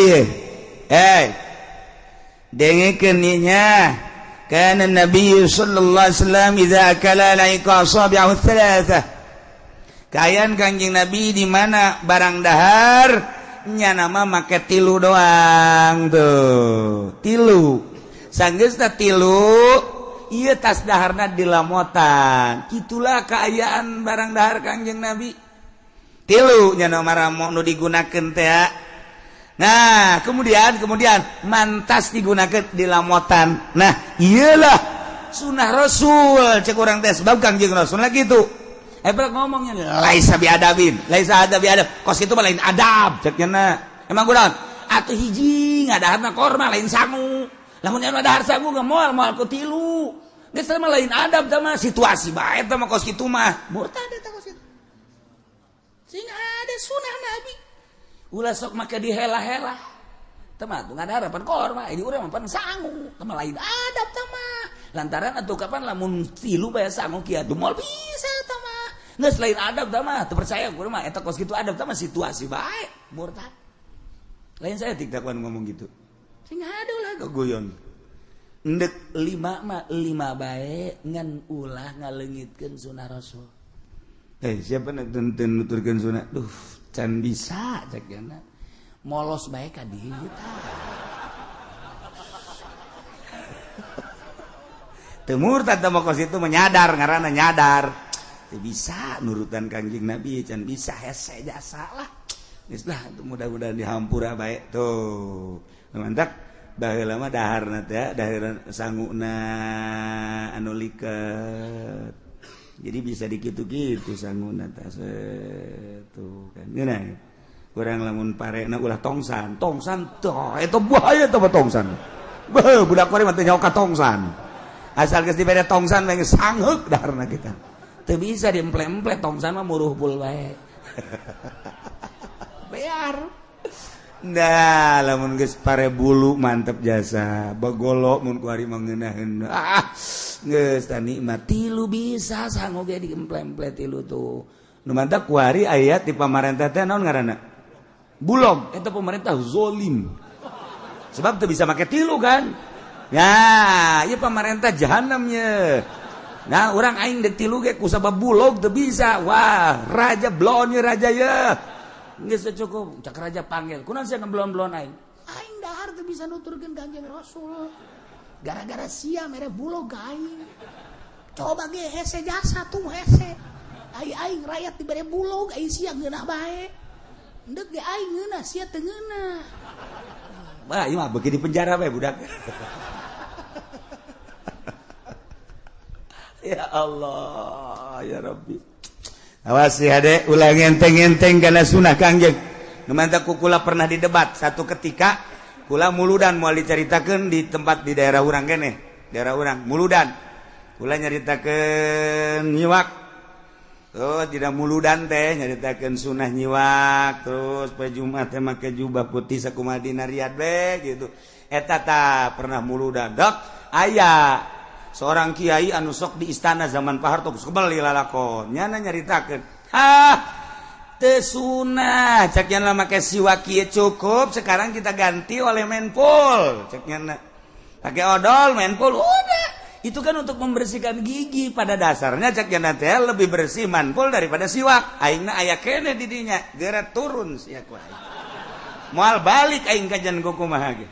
ye dengekeun nya kana nabi sallallahu alaihi wasallam idza akala laika asabi'ahu thalathah kayan kanjing nabi di mana barang dahar nya nama make tilu doang tuh tilu sanggeusna tilu ieu tas daharna dilamotan kitulah kaayaan barang dahar kanjing nabi tilu nya nomor nu digunakeun teh nah kemudian mantas digunakeun dilamotan nah iyalah sunah rasul cek urang teh sebab kanjing rasul lah gitu Hebrak ngomongnya laisa biadabin laisa adab biadab kos itu mah lain adab cek nya emang kunaon atuh hiji ngadaharna korma lain sangu lamun anu dahar sangu ge moal ku tilu geus mah lain adab teh mah situasi bae teh mah kos kitu mah murtad eta kos kitu sing ada sunah nabi ulah sok make dihela-hela teh mah ngadahar pan korma di urang mah pan sangu teh mah lain adab teh mah lantaran atuh kapan lamun tilu bae sangu kieu moal bisa teh mah geus lain adab teh mah teu percaya kudu mah eta kos kitu adab teh mah situasi bae murtad lain saya tik dakuan ngomong gitu sing ada ulah gogoyon endek 5 mah 5 bae ngan ulah ngaleungitkeun sunah rasul siapa nonton nuturkeun sunah duh can bisa cek yana molos bae ka dieu teu murtad teh mah kos itu menyadar ngaranna nyadar teu bisa nurutan kanjing nabi can bisa hese jasa lah geus lah mudah-mudahan dihampura bae tuh mantap baheula mah daharna teh dahar sanguna anu liket jadi bisa dikitu-kitu sanguna teh tuh kan geuna urang lamun parena ulah tongsan teh eta bahaya teh tongsan budak kore mah teh nyawa ka tongsan asal geus dibere tongsan mah sangheuk daharna kita teu bisa diemple-emple tongsan mah muruh pul bae bear nah lamun geus pare bulu mantep jasa bagolo mun ku ari mah ngeunaheun geus tah nikmat tilu bisa sanggup ge diemple-emple tilu tuh nu mantep ku ari aya ti pamarentah teh naon ngaranna bulog eta pemerintah zalim sebab teu bisa make tilu kan ya ieu pamarentah jahanam ye nah urang aing dek tilu ge ku sabab bulog teu bisa wah raja blon ye raja ye geus cukup cak raja panggil kunaon sia ngeblon-blon aing dahar teu bisa nuturkeun kanjeng rasul gara-gara sia mere bulog aing coba ge hese jasa tuh hese aing rakyat dibere bulog aing sia ngeunah bae endek ge aing ngeunah sia teu ngeunah bah ieu mah beuki di penjara bae budak ya Allah ya Rabbi awas ya dek ulah ngenteng-ngenteng kana sunah kangjeng nu mantap kula pernah didebat satu ketika kula muludan moal dicaritakeun di tempat di daerah urang keneh daerah urang muludan kula nyaritakeun nyiwak terus tidak muludan teh nyaritakeun sunah nyiwak terus poe Jumat teh make jubah putih sakumaha dina riad be gitu eta tah pernah muludan dok aya seorang kiai anu sok di istana zaman Pak Harto kebeli lalakon nyana nyaritakeun teu sunah cek nyana make siwak kieu cukup sekarang kita ganti oleh menpol cek nyana pakai odol menpol udah itu kan untuk membersihkan gigi pada dasarnya cek nyana teh lebih bersih menpol daripada siwak aingna aya keneh di dinya geura turun sia ku aing moal balik aing kajian kumaha ge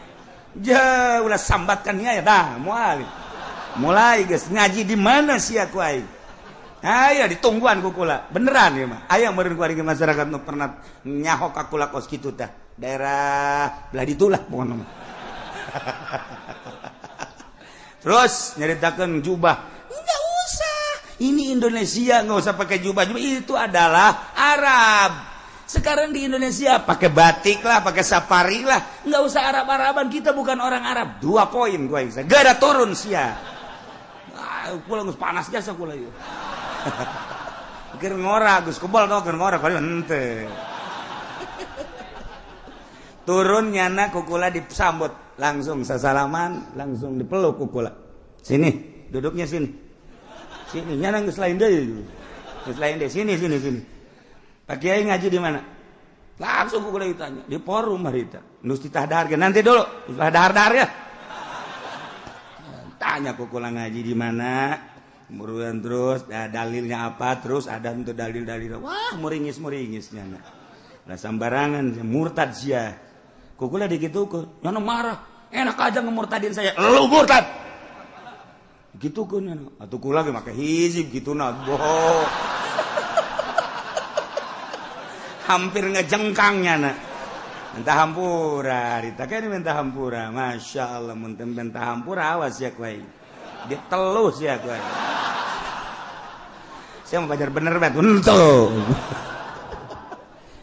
ja ulah sambatkan nya dah moal mulai guys ngaji di mana sih aku aing aya ditungguan ku kula beneran ya mah aya meureun ku ari masyarakat nu pernah nyahok ka kula kos kitu teh daerah belah ditulah pokona mah terus nyeritakan jubah. Nggak usah, ini Indonesia, nggak usah pakai jubah. Itu adalah Arab. Sekarang di Indonesia pakai batik lah, pakai safari lah, nggak usah Arab-Araban. Kita bukan orang Arab. 2 poin gue yang gak ada turun sia. Pulang panas jasa kula yuk. Kira ngora Gus kebal tau kira ngora kali ente. Turun nyana kukula disambut langsung sasalaman langsung dipeluk kukula. Sini duduknya sini. Sini nyana geus lain deui. Geus lain deui sini. Pak Kiai ngaji di mana? Langsung kukula ditanya di forum harita. Nus ditahdarkeun nanti dulu. Dahar ya. Tanya kukula ngaji di mana? Kemudian terus dalilnya apa, terus ada untuk dalil-dalil, wah muringis-muringisnya nah sembarangan murtad sia kukula digitukeun nyana marah enak aja ngemurtadin saya lu murtad gitukeun nyana atuh kula ge make hizib kituna boh hampir ngejengkang nyana minta hampura rita kan minta hampura masya Allah mun minta hampura awas ya kuai ditelus ya kuai saya mau belajar bener banget untuk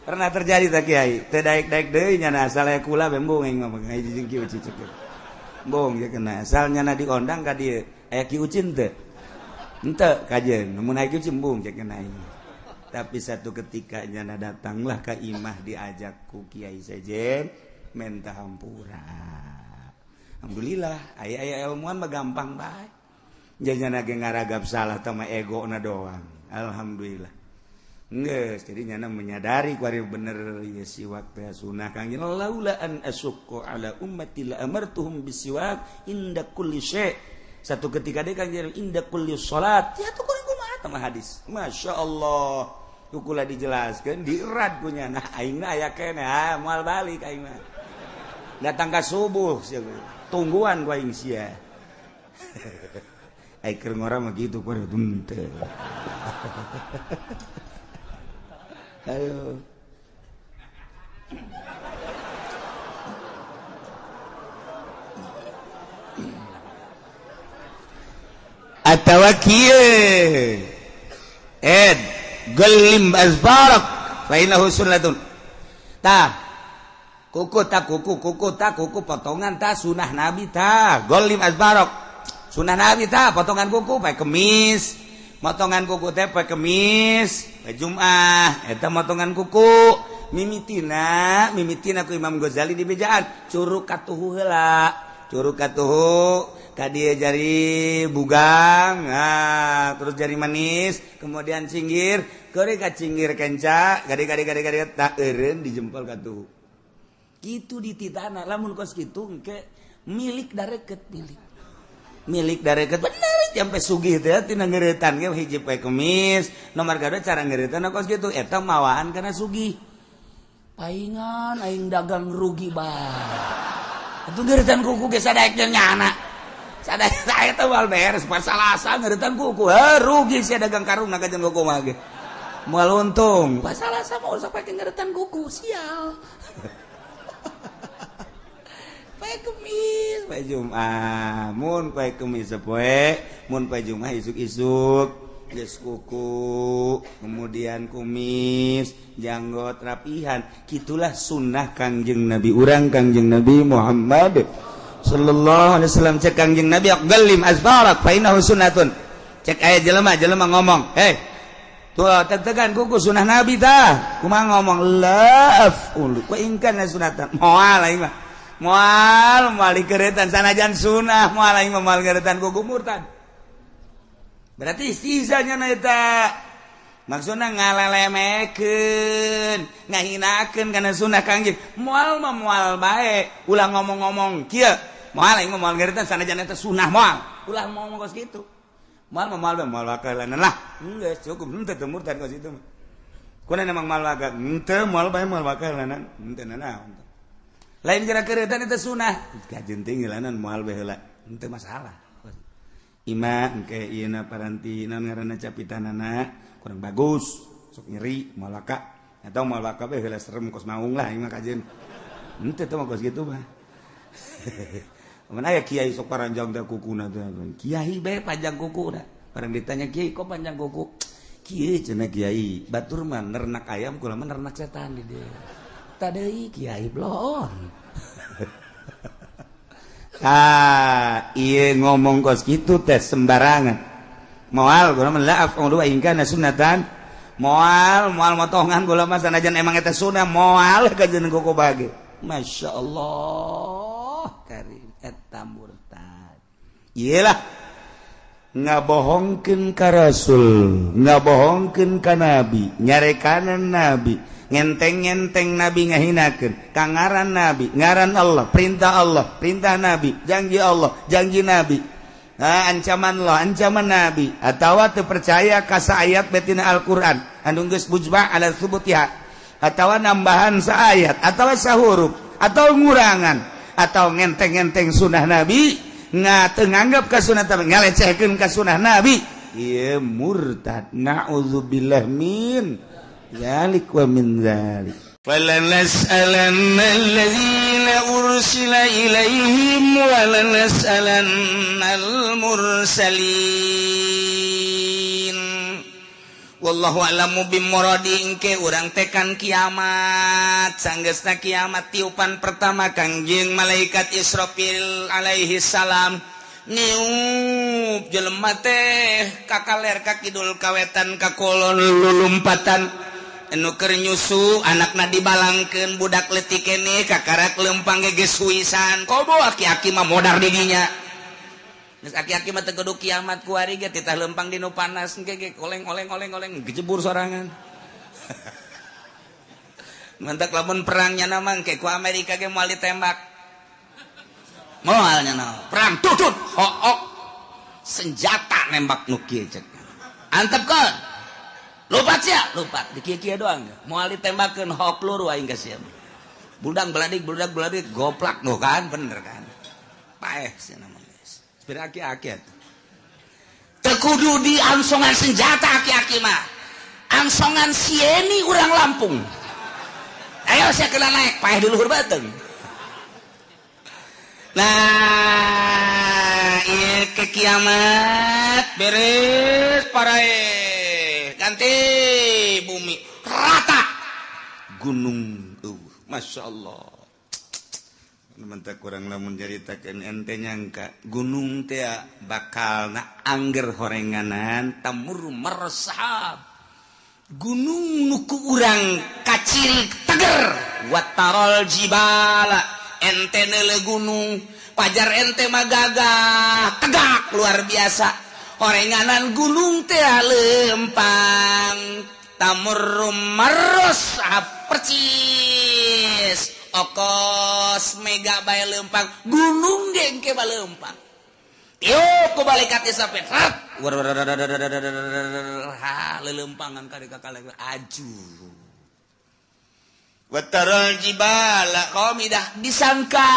pernah terjadi tak kiai tedaik-daik deui nya asal aya kula bembung aing ngomong ngaji jeung kieu cicek bong ya kena asalnya na diondang ka dieu aya Ki Ucin teu henteu kajeun mun aya Ki Ucin bong cek kena aing tapi satu ketika nya datanglah ka imah diajak ku Kiai Sejen minta hampura alhamdulillah aya ilmuan mah gampang bae jadinya ge ngaragap salah sama ego na doang alhamdulillah geus jadi nyana menyadari kuari bener ya siwak teh sunah kang laula an asyqa ala ummati la amartuhum bisiwak inda kulli syai satu ketika deui kang inda kulli salat ya tuh kuring kumaha tah hadis masyaallah kukula dijelaskeun dirad ku nyana aingna aya keneh moal balik aing mah datang ka subuh sia tungguan ku aing sia ai keur ngora mah gitu kudu teu. Ayo. At-tawakkil. Gallim azbarak fa innahu sunnatun. Kuku potongan ta sunah Nabi ta. Gallim azbarak. Sunah Nabi ta potongan kuku pakai kemis, potongan kuku teh pakai kemis, pakai Jumat, eta potongan kuku, mimitina ku Imam Ghazali di bejaan, curug katuhu heula, curug katuhu, kadieu jari bugang, terus jari manis, kemudian cinggir, keuri ka cinggir kenca, gade tak eureun di jempol katuhu. Kitu dititana, lamun kos kitu engke milik dareket milik dareket bener sampai sugih teh tina ngeuretan ge hiji poe kemis nomor gadot cara ngeuretan kos kitu eta mawaan kana sugih paingan aing dagang rugi bae atuh ngeuretan kuku ge sadaek jeung nyana sadaek saya teh wal beres pas salasa ngeuretan kuku rugi sia dagang karungna ka jeung kuku mah ge moal untung pas salasa mau usah pake ngeuretan kuku sial pae kemis, pae Jumat, mun pae kemis sapoe, mun pae Jumat isuk-isuk, geus kuku, kemudian kumis, janggot rapihan. Kitulah sunnah Kangjeng Nabi urang Kangjeng Nabi Muhammad sallallahu alaihi wasallam cek Kangjeng Nabi gallim azbarak fa innahu sunnatun. Cek aya jelema ngomong, "Hei, tuh tetegan kuku sunnah Nabi tah." Kumaha ngomong? La aful. Ku ingkana sunatan. Moal aing mah. Moal dikeretan sanajan sunah moal aing moal keretan kuku murtad berarti istizanya na eta maksudna ngalelemekeun ngahinakeun kana sunah Kangjeng moal mah moal bae ulah ngomong-ngomong kieu moal aing moal keretan sanajan eta sunah moal ulah ngomong kos kitu moal mah moal bae moal wakalanan lah geus cukup henteu murtad kos itu mah kunaon emang moal waga henteu moal bae moal wakalanan henteu naon lain kira keretan itu sunah kajen tinggilanan moal baheula henteu masalah ima engke ieu na paranti naon ngaranna capitanana kurang bagus sok nyeri moal waka atau moal waka bae heula serem kos maung lah ima kajen henteu teh mah kos kitu mah mana aya kiai sok paranjang teh kukuna teh kiai bae panjang kuku dah barang ditanya kiai kok panjang kuku kiai cenah kiai batur mah nernak ayam kula mah nernak setan di dieu tadeuy kiai blon iya ngomong kos gitu teh sembarangan moal kula mah laaf qulu ingkana sunnatan moal motongan kula mah sanajan emang eta sunah moal kajeun kuku bage masyaallah karim eta murtad iyalah ngabohongkeun ka rasul ngabohongkeun ka nabi nyarekanan nabi ngenteng-ngenteng nabi ngahinakeun kangaran nabi ngaran Allah perintah nabi janji Allah janji nabi ancaman Allah ancaman nabi atawa teu percaya ka saayat betina Al-Qur'an anu geus mujma' ala tsubutiha atawa nambahan saayat atawa sahuruf atau ngurangan atau ngenteng-ngenteng sunah nabi teu nganggap ka sunah nabi ngalecehkeun ka sunah nabi ieu murtad naudzubillah min zalik wa min zalik walanas'alanna alladzina ursila ilaihim walanas'alannal mursalin wallahu a'lamu bimuradi engke urang tekan kiamat sanggeusna kiamat tiupan pertama Kangjeng malaikat Israfil alaihi salam niup jelema teh ka kaler ka kidul kawetan ka kulon lulumpatan anu keur nyusu anakna dibalangkeun budak leutik keneh kakarak leumpang geus suisan kobo aki-aki mah modar di dinya geus aki-aki mah teu kudu kiamat ku ari ge titah leumpang di nu panas ge oleng gejebur sorangan mantak lamun perangnya na mangke ku Amerika ge moal ditembak moalnya na perang tutut hook senjata nembak nu kieu cek antepkeun lupat di kieu doang moal ditembakkeun hook peluru aing ka sia budak beladik goplak no kan bener kan paeh cenah mah geus sepeda aki-aki teu kudu diangsongan senjata aki-aki mah angsongan sieni urang Lampung ayo sia kena naik paeh di luhur bateung nah ieu ke kiamat beres parae ganti bumi rata gunung Masya Allah mentak kurang lamun jaritakeun ente nyangka gunung teh bakal na angger horenganan tamur meresap gunung nuku urang kaciri teger watarol jibala ente neule gunung pajar ente mah gagah tegak luar biasa horenganan gunung teh leumpang tamurum maros percis okos mega bae leumpang gunung dengke bae leumpang tiup ku balikat isapet lelempangan ka kakalek aju watarol jibala qamidah disangka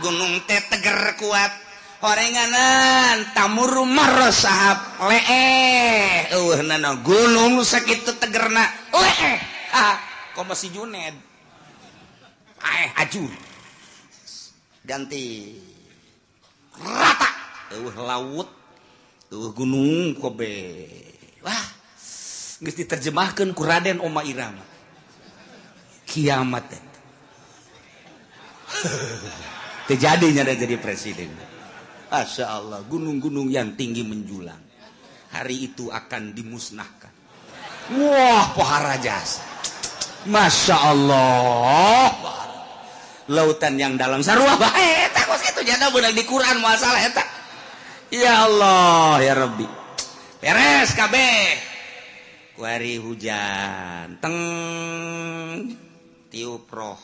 gunung teh teger kuat horenganan tamur marosahap nana gunung sakitu tegerna kok masih Juned ajur ganti rata laut gunung kobe wah geus diterjemahkeun ku Raden Oma Irama kiamat terjadinya jadi presiden. Masya Allah, gunung-gunung yang tinggi menjulang hari itu akan dimusnahkan. Wah, pohara jasa. Masya Allah. Lautan yang dalam sarua bae eta kos kitu jana beunang di Quran masalah eta. Ya Allah, ya Rabbi. Beres kabeh. Kuari hujan. Teng tiup roh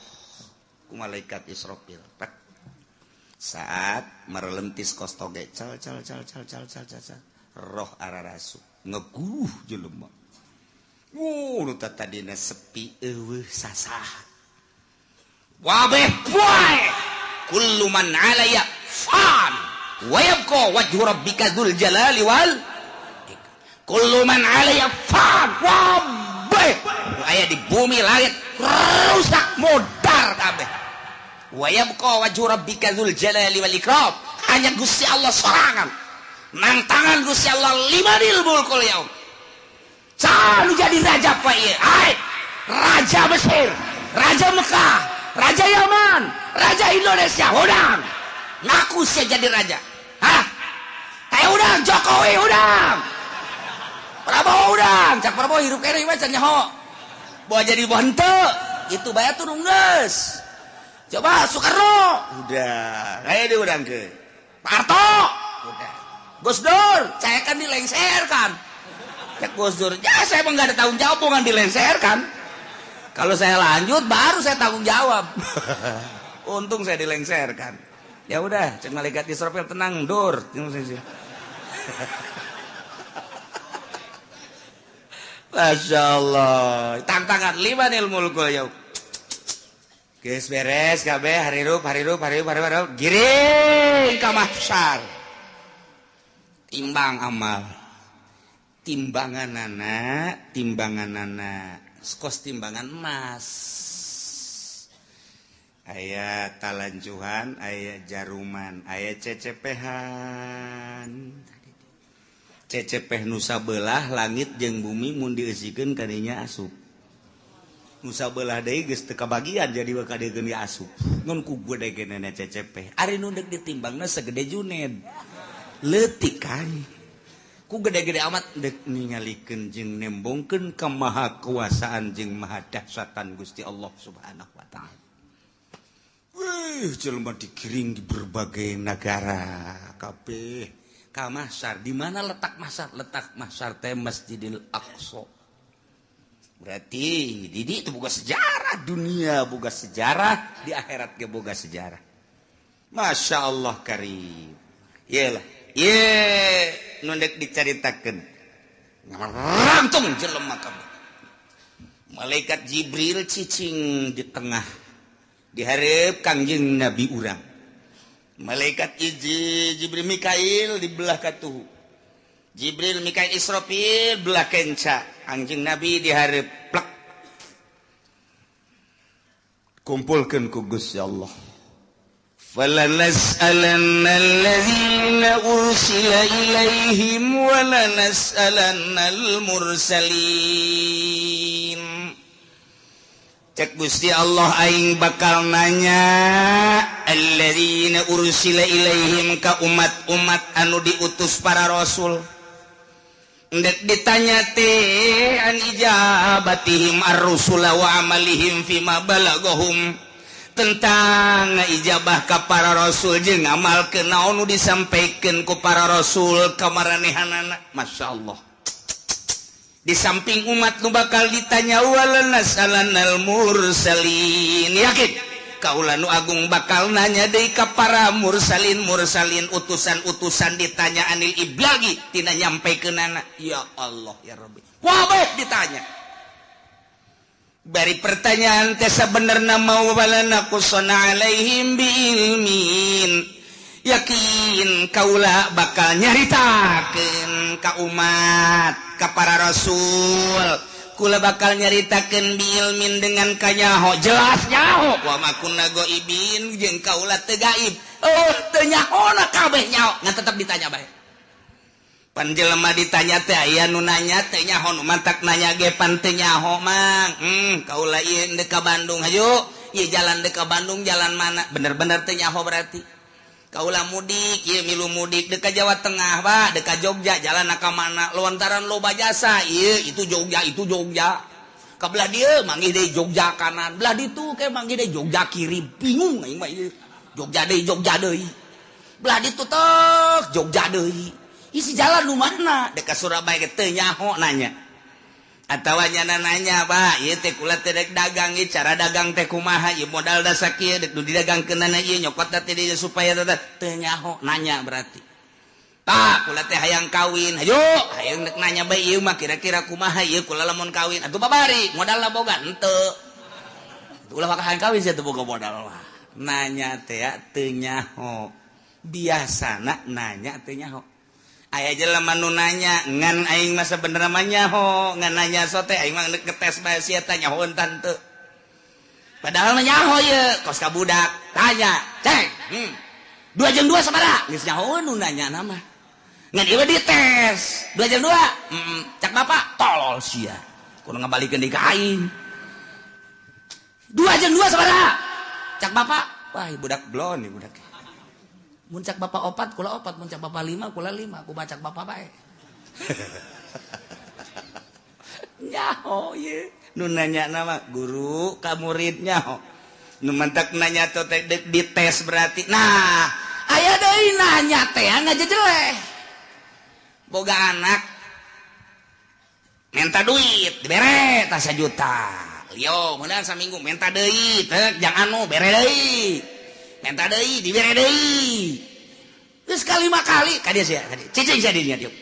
ku malaikat Israfil. Saat merelentis kostoge cal roh ararasu ngeguh jelema nu tadina sepi eueuh sasah wabeh poe kullu man alaya fan wa yabqa wajhu rabbika dzul jalali wal kullu man alaya fan wabeh aya di bumi langit rusak modar kabeh wa yabqa wajhu rabbika dzul jalali wal ikram hanya Gusti Allah sorangan nantangan Gusti Allah limanil mulkul yaum can jadi raja apa ieu ai raja Mesir raja Mekah raja Yaman raja Indonesia udang ngaku sia jadi raja hah teh udang Jokowi udang Prabowo udang cak Prabowo hirup kene mah can nyaho bawa jadi henteu itu bayar tuh geus coba Soekarno udah kayak dia udang ke Pak Harto udah Gus Dur saya kan dilengserkan cek Gus Dur ya saya emang gak ada tanggung jawab bukan dilengserkan kalau saya lanjut baru saya tanggung jawab untung saya dilengserkan ya udah cek malaikat Israfil tenang Dur Masya Allah tantangan limanil mulkul yaum geus beres kabeh harirup giring ka mahsyar timbang amal timbanganana skos timbangan emas aya talanjuhan aya jaruman aya cecepehan cecepeh nu sabelah langit jeung bumi mun dieusikeun kadinya asup nu sabelah deui geus teu kabagian jadi kadegeun di asup ngun ku gede genana cecepeh ari nu deuk ditimbangna segede Juned leutik kan ku gede-gede amat deuk ningalikeun jeung nembongkeun ka maha kuasaan jeung maha dahsyatan Gusti Allah Subhanahu wa taala. Wih, jelema dikiring di berbagai negara kabeh ka mahsyar. Di mana letak mahsyar? Letak mahsyar teh Masjidil Aqsa. Berarti di dieu teh boga sejarah, dunia boga sejarah, di akhirat ge boga sejarah. Masya Allah karim. Iyalah. Ye nu deuk dicaritakeun rantung jelema kabeh malaikat Jibril cicing di tengah di hareup Kangjeng Nabi urang malaikat Jibril Mikail di belah katuhu Jibril Mikail Israfil belah kenca Kangjeng Nabi di hareup plek kumpulkeun ku Gusti Allah فَلَنَسْأَلَنَّ الَّذِينَ أُرْسِلَ إِلَيْهِمْ وَلَنَسْأَلَنَّ الْمُرْسَلِينَ cek Gusti Allah aing bakal nanya alladzina ursila ilaihim ka umat-umat anu diutus para rasul ndek ditanya teh an ijabatihim ar-rusula wa amalihim fima balagahum tentang ijabah ka para rasul jeung ngamalkeun naon nu disampaikeun ku para rasul ka maranehanana masyaallah di samping umat nu bakal ditanya walanas'alannal mursalin yakin kaula nu agung bakal nanya deui ka para mursalin utusan-utusan ditanya anil iblagi tina nyampekeunana ya Allah ya Rabbi wabah ditanya bari pertanyaan teh sabenerna mau balana kusana alaihim biilmin yakin kaula bakal nyaritakeun ka umat ka para rasul kula bakal nyaritakeun biilmin dengan kanyaho jelas nyaho wa makunna ghaibin jeung kaula teu gaib teu nyahona kabeh nyaho ngan tetep ditanya bae pan jelema ditanya teh aya nu nanya teh nyaho nu mantak nanya ge pan teu nyaho mang kaula ieu deuk ka Bandung hayu ieu jalan deuk ka Bandung jalan mana bener-bener teu nyaho berarti kaula mudik ieu milu mudik deuk ka Jawa Tengah ba deuk ka Jogja jalan ka mana lontaran loba jasa ieu itu Jogja ka belah dieu manggih deui Jogja kanan belah ditu ke manggih deui Jogja kiri bingung aing mah ieu Jogja deui belah ditu teh Jogja deui isi jalan nu mana dekat Surabaya ge teu nyaho nanya atawa nyana nanya Pak ieu teh kula teh rek dagang ieu cara dagang teh kumaha ieu modal da sakieu dek nu didagangkeunana ieu nyokot teh di supaya teu nyaho nanya berarti Pak kula teh hayang kawin hayu hayang dek nanya bae ieu mah kira-kira kumaha ieu kula lamun kawin atuh babari modalna boga henteu ulah maka hayang kawin sia teu boga modal mah nanya teh teu nyaho biasana nanya teu nyaho aya jelema nu nanya ngan aing mah sabenerna mah nyaho ngan nanya sote aing mah ngetes bae sia teh nyahoeun tante padahal mah nyaho ye kos ka budak tanya cek 2 sabaraha geus nyahoeun nu nanya nama ngan ieu dites 2 cak bapak tolol sia kudu ngabalikeun deui ka aing 2 sabaraha cak bapak wah budak blon nih budak mun cak bapak 4 kula 4 mun cak bapak 5 kula 5 kumaha cak bapak bae nyaho ye nu nanya nama guru ka muridnya nu mentak nanya tuh dites berarti nah aya deui nanya teh ngajejeleh boga anak minta duit dibere tas 1 juta yo meunang saminggu minta deui teh jang anu bere deui minta deui dibere deui geus kalima kali ka dieu sia cicing sia dinya tiup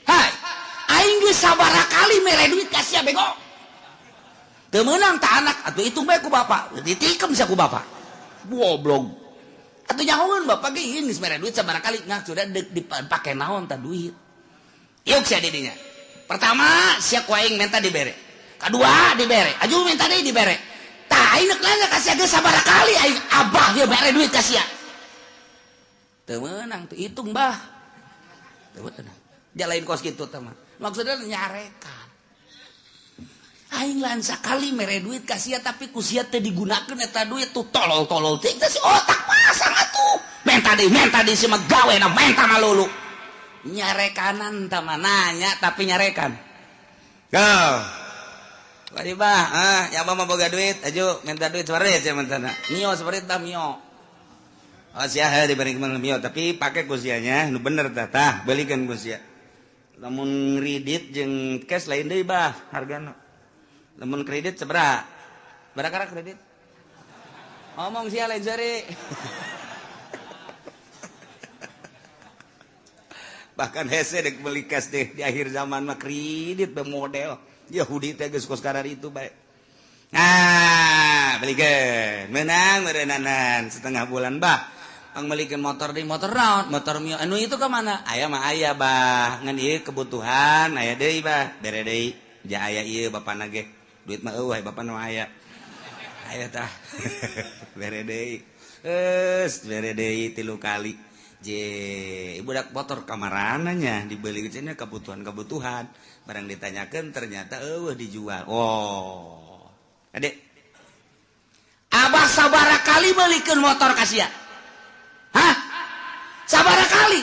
hai aing geus sabaraha kali mere duit ka sia bego teu meunang tah anak atuh hitung bae ku bapak ditikem sia ku bapak goblok atuh nyahoeun bapak ge ieu geus mere duit sabaraha kali ngah sudah dipake naon tah duit yuk sia didinya pertama sia ku aing minta dibere kedua dibere aju minta deui dibere tah aing nanya ka sia geus sabaraha kali aing abah dia bere duit ka sia teu meunang teu hitung bah teu meunang jalain kos kitu teh mah maksudna nyarekan aing lain sakali mere duit ka sia tapi ku sia teu digunakeun eta duit tuh tolol-tolol teh si otak pasang atuh menta deui si mah gawena menta malulu nyarekanan tah mah nanya tapi nyarekan go Wadi bah ya mah boga duit aju minta duit sabarit sia mentana mio sabarit tah mio oh sia dibanding mio tapi pake ku sianya nu bener tah beulikeun ku sia lamun kredit jeung cash lain deui bah hargana lamun kredit sabaraha barakara kredit ngomong sia lain sari bahkan hese dek beli cash deh di akhir zaman mah kredit bemodel Yahudi teh geus kos karar itu bae nah belikeun meunang meureunanan setengah bulan bah ang melikeun motor deui motor naon motor mio anu itu ka mana aya mah aya bah ngan ieu kebutuhan aya deui bah bere deui ja aya ieu bapana ge duit mah eueuh bapana mah aya tah bere deui geus bere deui 3 kali je budak motor kamarana nya dibeli cenah kebutuhan barang ditanyakeun ternyata eueuh dijual oh adek abah sabaraha kali beulikeun motor ka sia hah sabaraha kali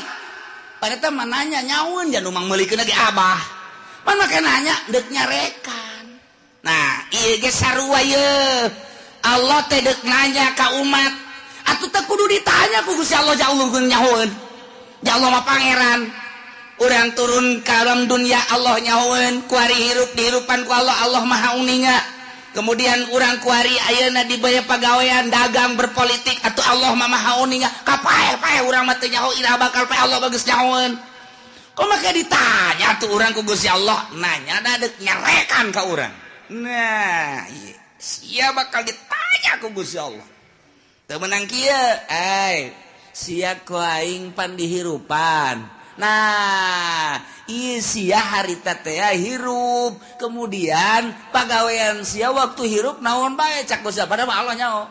pada teh mah nanya nyaun jan umang meulikeun lagi abah pan make nanya deuk nyarekan nah ieu ge sarua ye Allah teh deuk nanya ka umat atuh teh kudu ditanya ku Gusti Allah jauh nyahoeun ja Allah mah pangeran urang turun ka alam dunia Allah nyahoeun kuari hirup dihirupan ku Allah maha uninga kemudian urang kuari ayeuna di baya pagawean dagang berpolitik atuh Allah mah maha uninga kapae urang mah teu nyaho ira bakal pae Allah bagus nyahoeun kok make ditanya tuh urang ku Gusti Allah nanya da deuk nyarekan ka urang nah ieu sia bakal ditanya ku Gusti Allah teu meunang kieu sia ku aing pan dihirupan nah ieu sia harita teh hirup kemudian pagawean sia waktu hirup naon bae cak Gusti padahal mah Allah nyaho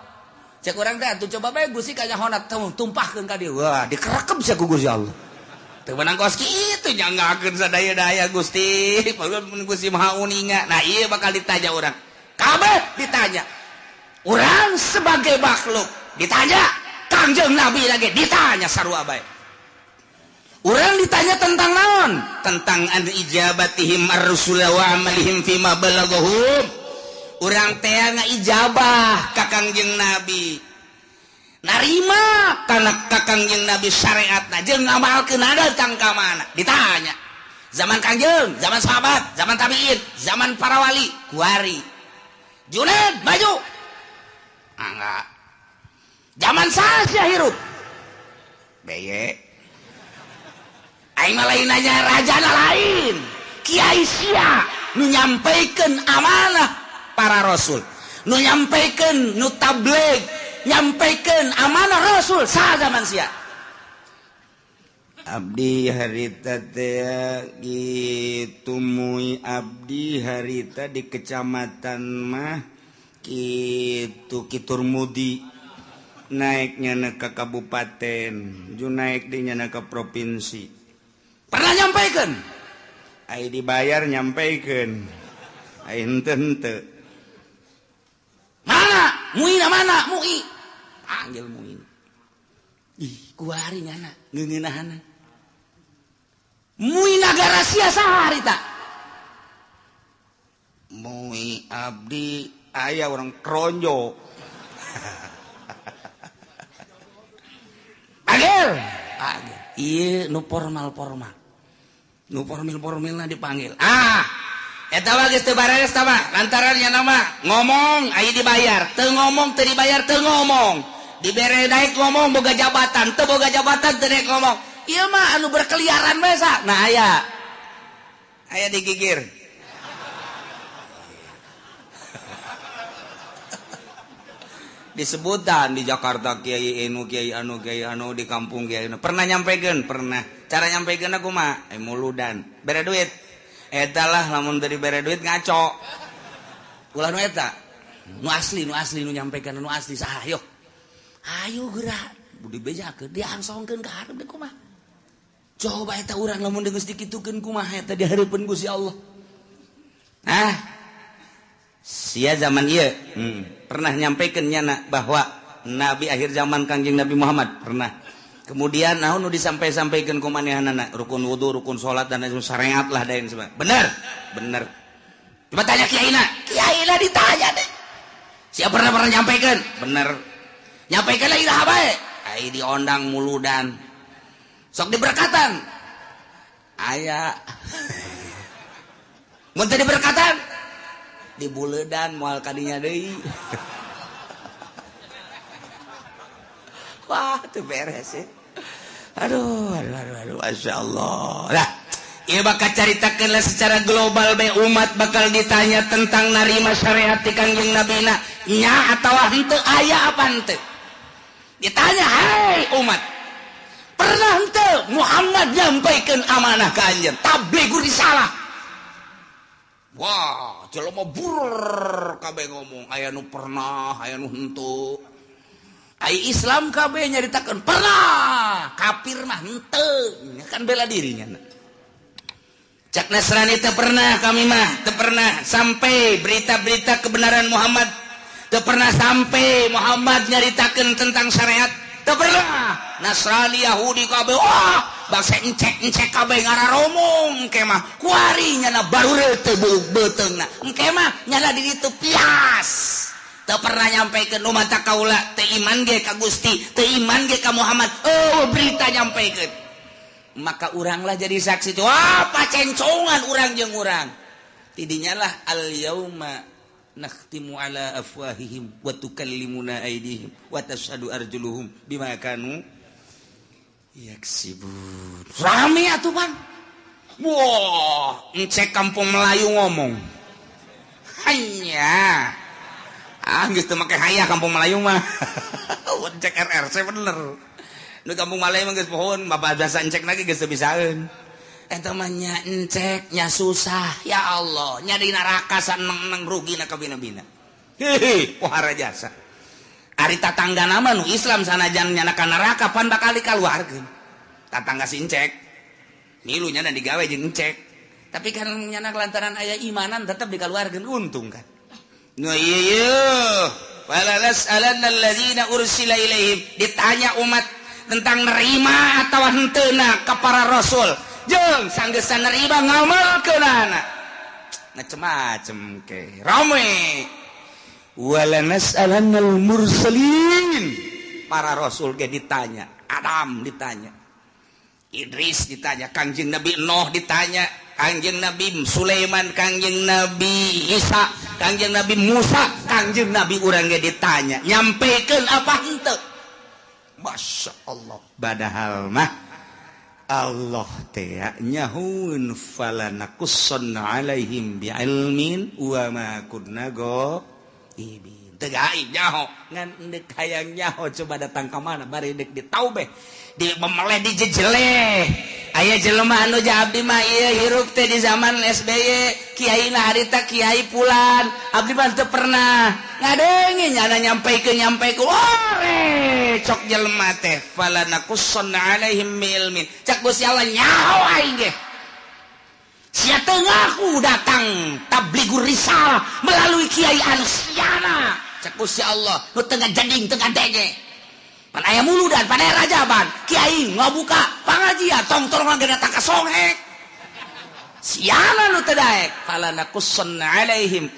cak urang teh atuh coba bae Gusti ka nyahona tumpahkeun ka dieu wah dikerekem sia ku Gusti Allah teu meunang kos kitu nyanggakeun sadaya-daya Gusti mun Gusti maha uninga nah ieu bakal ditanya urang kabeh ditanya urang sebagai makhluk ditanya Kangjeng Nabi lagi ditanya sarua bae urang ditanya tentang naon tentang an ijabatihim ar-rusul wa amalihim fima balaghum urang teh ngaijabah ka Kangjeng Nabi narima kana ka Kangjeng Nabi syariatna jeung ngamalkeun datang ka mana ditanya zaman Kangjeng zaman sahabat zaman tabiin zaman para wali kuari Junaid maju enggak zaman saja hirup beye aing mah lain nanya rajana lain kiai sia nu nyampaikeun amanah para rasul nu nyampaikeun nu tabligh nyampaikeun amanah rasul saha zaman sia abdi harita teh kitu mui abdi harita di kecamatan mah kitu Kiturmudi naiknya ke kabupaten naik dinya ke provinsi pernah nyampaikan dibayar nyampaikan mana mana panggil kuarinya negara sahari tak Abdi ayah orang kronjo iya nu formal dipanggil lantarannya nama ngomong ayo dibayar ngomong ngomong dibere naik ngomong boga jabatan naik ngomong iya mah anu berkeliaran mesa nah ayah digigir disebutan di Jakarta Kiai anu di kampung Kiai pernah nyampaikan cara nyampaikan aku mah muludan bere duit lah lamun dari bere duit ngaco ulah nu eta nu asli nu nyampaikan nu asli saha ayo gerak budi bejakeun diangsongkeun ka hareup deh kumaha coba eta urang lamun geus dikitukeun kumaha eta di hareupeun Gusti Allah sia zaman ieu pernah nyampaikan nyana bahwa Nabi akhir zaman Kangjeng Nabi Muhammad pernah kemudian naon nu disampaikan ku manehanana rukun wudu rukun salat dan syariat lah dain semua bener coba tanya kiaina ditanya deh siapa pernah nyampaikan bener nyampaikan lagi dah bae ai diondang muludan sok diberkatan aya mun teu diberkatan dibuledan moal kadinya deui wah teu beres ya aduh Masya Allah lah ieu bakal caritakeun secara global be umat bakal ditanya tentang narima syariat ti Kangjeng Nabi nya atawa henteu aya apa henteu ditanya hai umat pernah henteu Muhammad nyampaikeun amanah ka anjeun tabligh risalah wah jelema burr kabeh ngomong aya nu pernah aya nu henteu ai Islam kabeh nyaritakeun pernah kafir mah henteu kan bela dirinya cak Nasrani teu pernah kami mah teu pernah sampai berita-berita kebenaran Muhammad teu pernah sampai Muhammad nyaritakeun tentang syariat teu pernah Nasrani Yahudi kabeh wah bangsa encek kabeh ngararomong engke mah kuari nyana baru teu beuteungna engke mah nyana di ditu pias teu pernah nyampaikeun umat kaula teu iman ge ka Gusti teu iman ge ka Muhammad berita nyampaikeun maka uranglah jadi saksi wah pacencongan urang jeung urang tidinya lah al yauma nakhtimu ala afwahihim wa tukallimuna aydihim wa tashhadu arjuluhum bima kanu yaksibun rame atuh Bang wah encek kampung Melayu ngomong hanya geus teu make hayah kampung Melayu mah encek RRC bener nu kampung Melayu mah geus pohon bapak bahasa encek lagi geus teu bisaeun eta mah nya encek nya susah ya Allah nya di neraka saneng rugina ka bina-bina wahara jasa ari tatanggana mah nu Islam sanajan nyana ka neraka pan bakal dikaluarkeun tatangga si encek milunya dan digawe jeung encek tapi kan nyana lantaran aya imanan tetep dikaluarkeun untung kan no iya walalas alannal ladzina ursila ilaihim ditanya umat tentang nerima atawa henteuna ka para rasul jeung sanggeus nerima ngamalkeunana macem-macem ke rame wala nas'alannal mursalin para rasul ge ditanya Adam ditanya Idris ditanya Kangjeng Nabi Nuh ditanya Kangjeng Nabi Sulaiman Kangjeng Nabi Isa Kangjeng Nabi Musa Kangjeng Nabi urang ge ditanya nyampikeun apa henteu Masya Allah padahal mah Allah teh nyahun falanakusson alaihim bi'ilmin wa ma kunna ghaibin teu gaib nyaho ngan deuk hayang nyaho coba datang ka mana bari deuk ditaubeh di memeleh di jejeleh aya jelema anu abdi mah ieu hirup teh di zaman SBY kiai na harita kiai pulan abdi mah teu pernah ngadenge nyana nyampeikeun ore cok jelema teh falanakussanna alaihim ilmin cak Gusti Allah nyaho aing ge sia teu ngaku datang tabligur risalah melalui kiai anu siana cak Gusti Allah nu teu ngajading teu ngadenge pan aya muludan pan aya rajaban kiai ngabuka pangajian tong-tong ngagena tak kasongek siana nu teu daek falanakussanna alaihim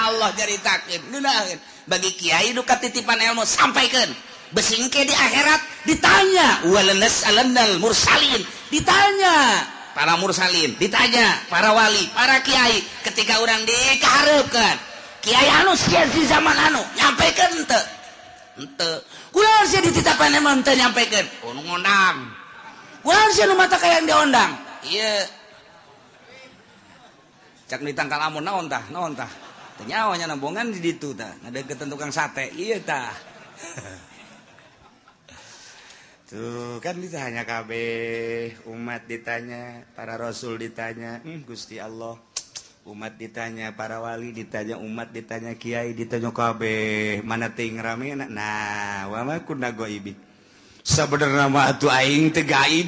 Allah jaritakeun ngeunaheun bagi kiai nu katitipan ilmu sampaikeun besing ke di akhirat ditanya walanas'alannal mursalin ditanya para mursalin ditanya para wali para kiai ketika urang dikahareukeun kiai anu sia di zaman anu nyampaikeun teu henteu kunaon sia dititapan emang teu nyampaikeun nu ngondang kunaon sia nu mata kayang diondang ieu cak ditangkal amun naon tah teu nyawa nya nambongan di ditu tah ngadeukeun tukang sate ieu tah tuh kan ditanya kabeh umat ditanya para rasul ditanya Gusti Allah umat ditanya para wali ditanya umat ditanya kiai ditanya kabeh mana teuing ramena nah wa ma kunna ghaibin sabenerna mah atuh aing teu gaib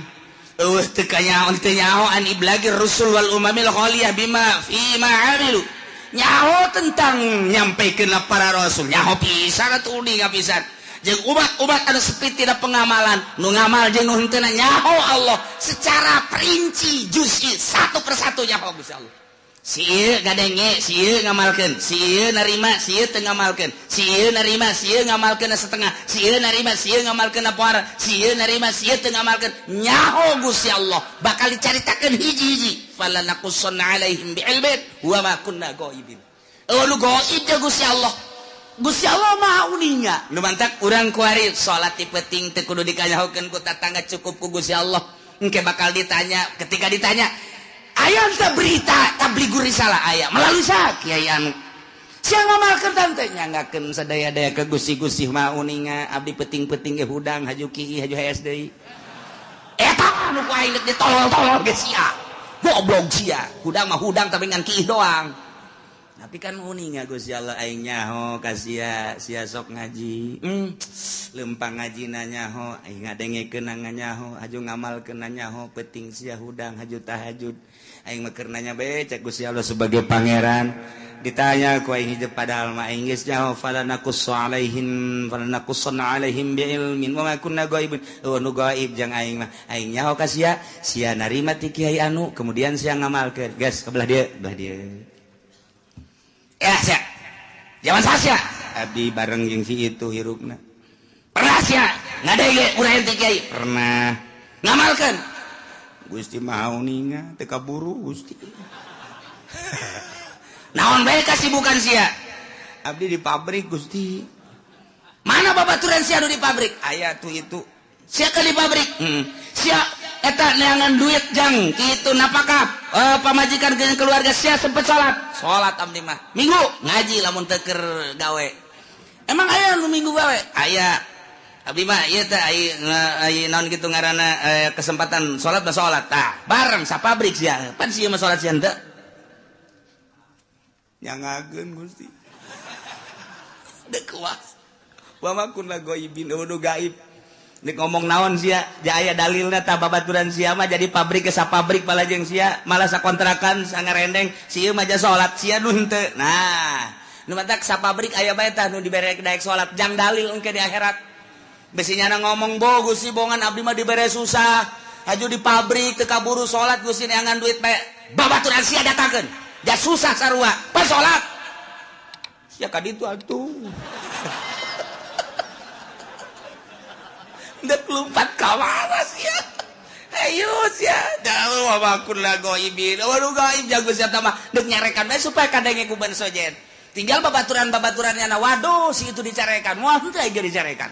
eueuh teu kanyaho teu nyaho an iblagir rusul wal umamil khaliyah bima fi ma amilu nyaho tentang nyampaikeun para rasul nyaho pisan atuh uning pisan jeung umat-umat anu sepi tidak pengamalan nu ngamal jeung nu henteu nyaho Allah secara perinci juz'i satu persatu nyaho Gusti Allah si ieu gadenge si ieu ngamalkeun si ieu narima si ieu teu ngamalkeun si ieu narima si ieu ngamalkeun setengah si ieu narima si ieu ngamalkeun poara si ieu narima si ieu teu ngamalkeun nyaho Gusti Allah bakal dicaritakeun hiji-hiji falanakussanna alaihim bi'ilmin wa ma kunna ghaibin nu gaib teh Gusti Allah Gusti Allah maha uninga nu mantak urang kuari salat ti penting teu kudu dikanyahokeun ku tatangga cukup ku Gusti Allah engke bakal ditanya ketika ditanya aya teh berita tabligur risalah aya melalui saha kiai anu sia ngamalkeun tante nyanggakeun sadaya-daya ke Gusti mah uninga abdi penting-penting ge hudang haju kiai haju HS deui eta nu ku aing ditolol-tolol ge sia goblok sia hudang mah hudang tapi ngan kiai doang tapi kan uninga Gusti Allah aing nyaho ka sia sok ngaji lempang ngajina nyaho aing ngadengekeun nyaho haju ngamalkeun nyaho penting sia hudang haju tahajud aing mah keur nanya bae cek Gusti Allah sebagai pangeran ditanya ku aing hidup padahal mah aing geus nyaho falanakussanna alaihim bi'ilmin wa ma kunna ghaibin nu gaib jeung aing mah aing nyaho ka sia narima ti kiai anu kemudian sia ngamalkeun geus ka belah dieu ya sia zaman sasia abdi bareng jeung si itu hirupna pernah sia ngadege urang ti kiai pernah ngamalkeun Gusti mah uninga teu kaburu Gusti naon bae kasibukan sia abdi di pabrik Gusti mana babaturan sia anu di pabrik aya tuh itu sia ka di pabrik sia eta neangan duit jang kitu napakah pamajikan jeung keluarga sia sempet salat abdi mah minggu ngaji lamun teu keur gawe emang aya nu minggu gawe aya abdi mah ieu teh ai naon kitu ngaranna kesempatan salat mah salat tah bareng sapabrik sia pan sia mah salat sia henteu nyangageun Gusti deuk kuas wa ma kunna ghaibin nu gaib nek ngomong naon sia aya dalilna tah babaturan sia mah jadi pabrik ke sapabrik pala jeung sia malah sakontrakan sangarendeng sia mah ja salat sia nu henteu nah nu matak sapabrik aya bae tah nu dibere daek salat jang dalil engke di akhirat besinya ngomong bogus sih bongan abdi mah dibere susah haju di pabrik teu kaburu salat Gusti neangan duit bae babaturan sia datangkeun ja susah sarua pas salat sia ka ditu atuh dek lompat ka mana sia ayo sia dalu wabakun la goibin waduh gaib jago sia mah dek nyarekan bae supaya kadenge ku ban sojet tinggal babaturan-babaturannya na waduh si itu dicarekan moal teu aya dicarekan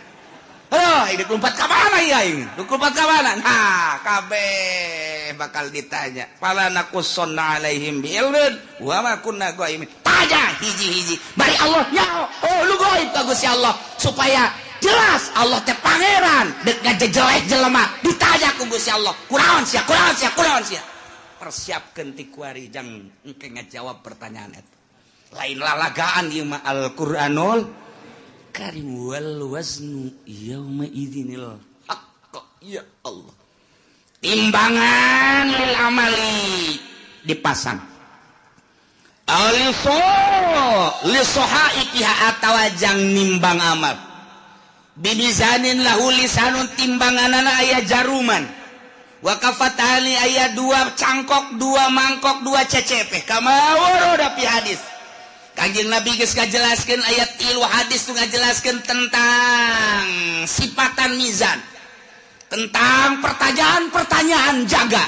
dek lompat ka mana ya aing dek lompat ka mana nah kabeh bakal ditanya falanakussanna alaihim bi'ilmin wa ma kunna ghaibin tanya hiji-hiji bari Allah nyaho lu gaib ka Gusti Allah supaya jelas Allah teh pangeran dek ngajejelek jelema ditanya ku Gusti Allah kunaon sia persiapkeun ti kuari jang engke ngajawab pertanyaan eta lain lalagaan ieu mah Al-Qur'anul Karim wal waznu yauma idzinil haqq ya Allah timbangan lil amali dipasang lisohaikiha atawa jang nimbang amal bimizanin lahu lisanun timbanganana aya jaruman wa kafatani aya 2 cangkok 2 mangkok 2 cecepeh kama warada fi hadis Kanjeng Nabi geus ngajelaskeun ayat 3 hadis nu ngajelaskeun tentang sifatan mizan tentang pertanyaan jaga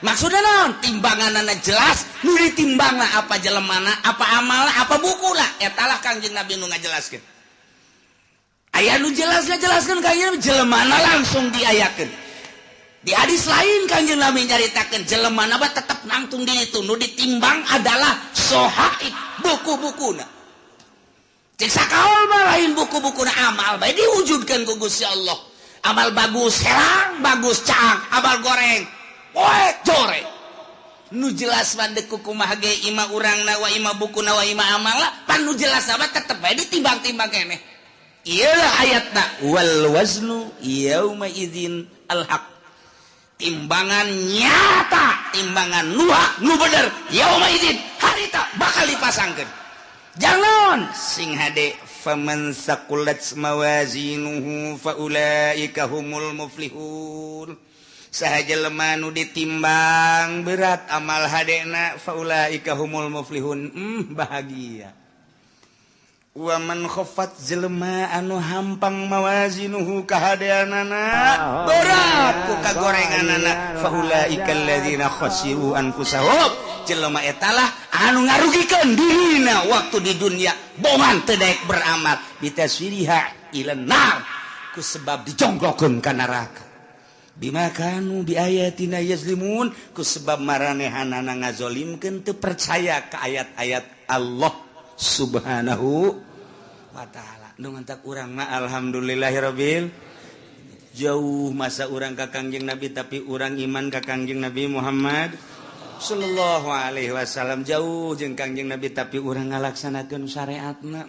maksudna naon timbanganana jelas nu ditimbangna apa jelemana apa amalna apa bukuna eta lah Kanjeng Nabi nu ngajelaskeun aya nu jelaskeun Kanjeng Nabi jelemana langsung diayakeun di hadis lain Kanjeng Nabi nyaritakeun jelemana mah tetep nangtung di itu nu ditimbang adalah sohaib buku-bukuna cek sakaol mah lain buku-bukuna amal bae diwujudkeun ku Gusti Allah amal bagus herang bagus caang amal goreng poek jore nu jelas mandek kumaha ge ima urangna wa ima bukuna wa ima amalna pan nu jelas mah tetep bae ditimbang-timbang keneh ieu ayatna wal waznu yauma idzin al haq timbangan nyata timbangan nu bener yauma idzin harita bakal dipasangkeun jangan sing hade faman saqulat mawazinuhu faulaika humul muflihun sahaja lemah nu ditimbang berat amal hadena faulaika humul muflihun bahagia wa man khaffat jelema anu hampang mawazinuhu kahadeanana berat ku kagorenganana faulaika alladzina khasiru anfusahum jelema eta lah anu ngarugikeun dirina waktu di dunia bongan teu daek beramal bitaswiriha ilan nar ku sebab dijongklokeun ka neraka bima kanu bi ayatina yazlimun ku sebab maranehanana ngazolimkeun teu percaya ka ayat-ayat Allah subhanahu wa ta'ala nu ngantak urang mah alhamdulillahirabbil jauh masa urang ka Kangjeng Nabi tapi urang iman ka Kangjeng Nabi Muhammad sallallahu alaihi wasallam jauh jeung Kangjeng Nabi tapi urang ngalaksanakeun syariatna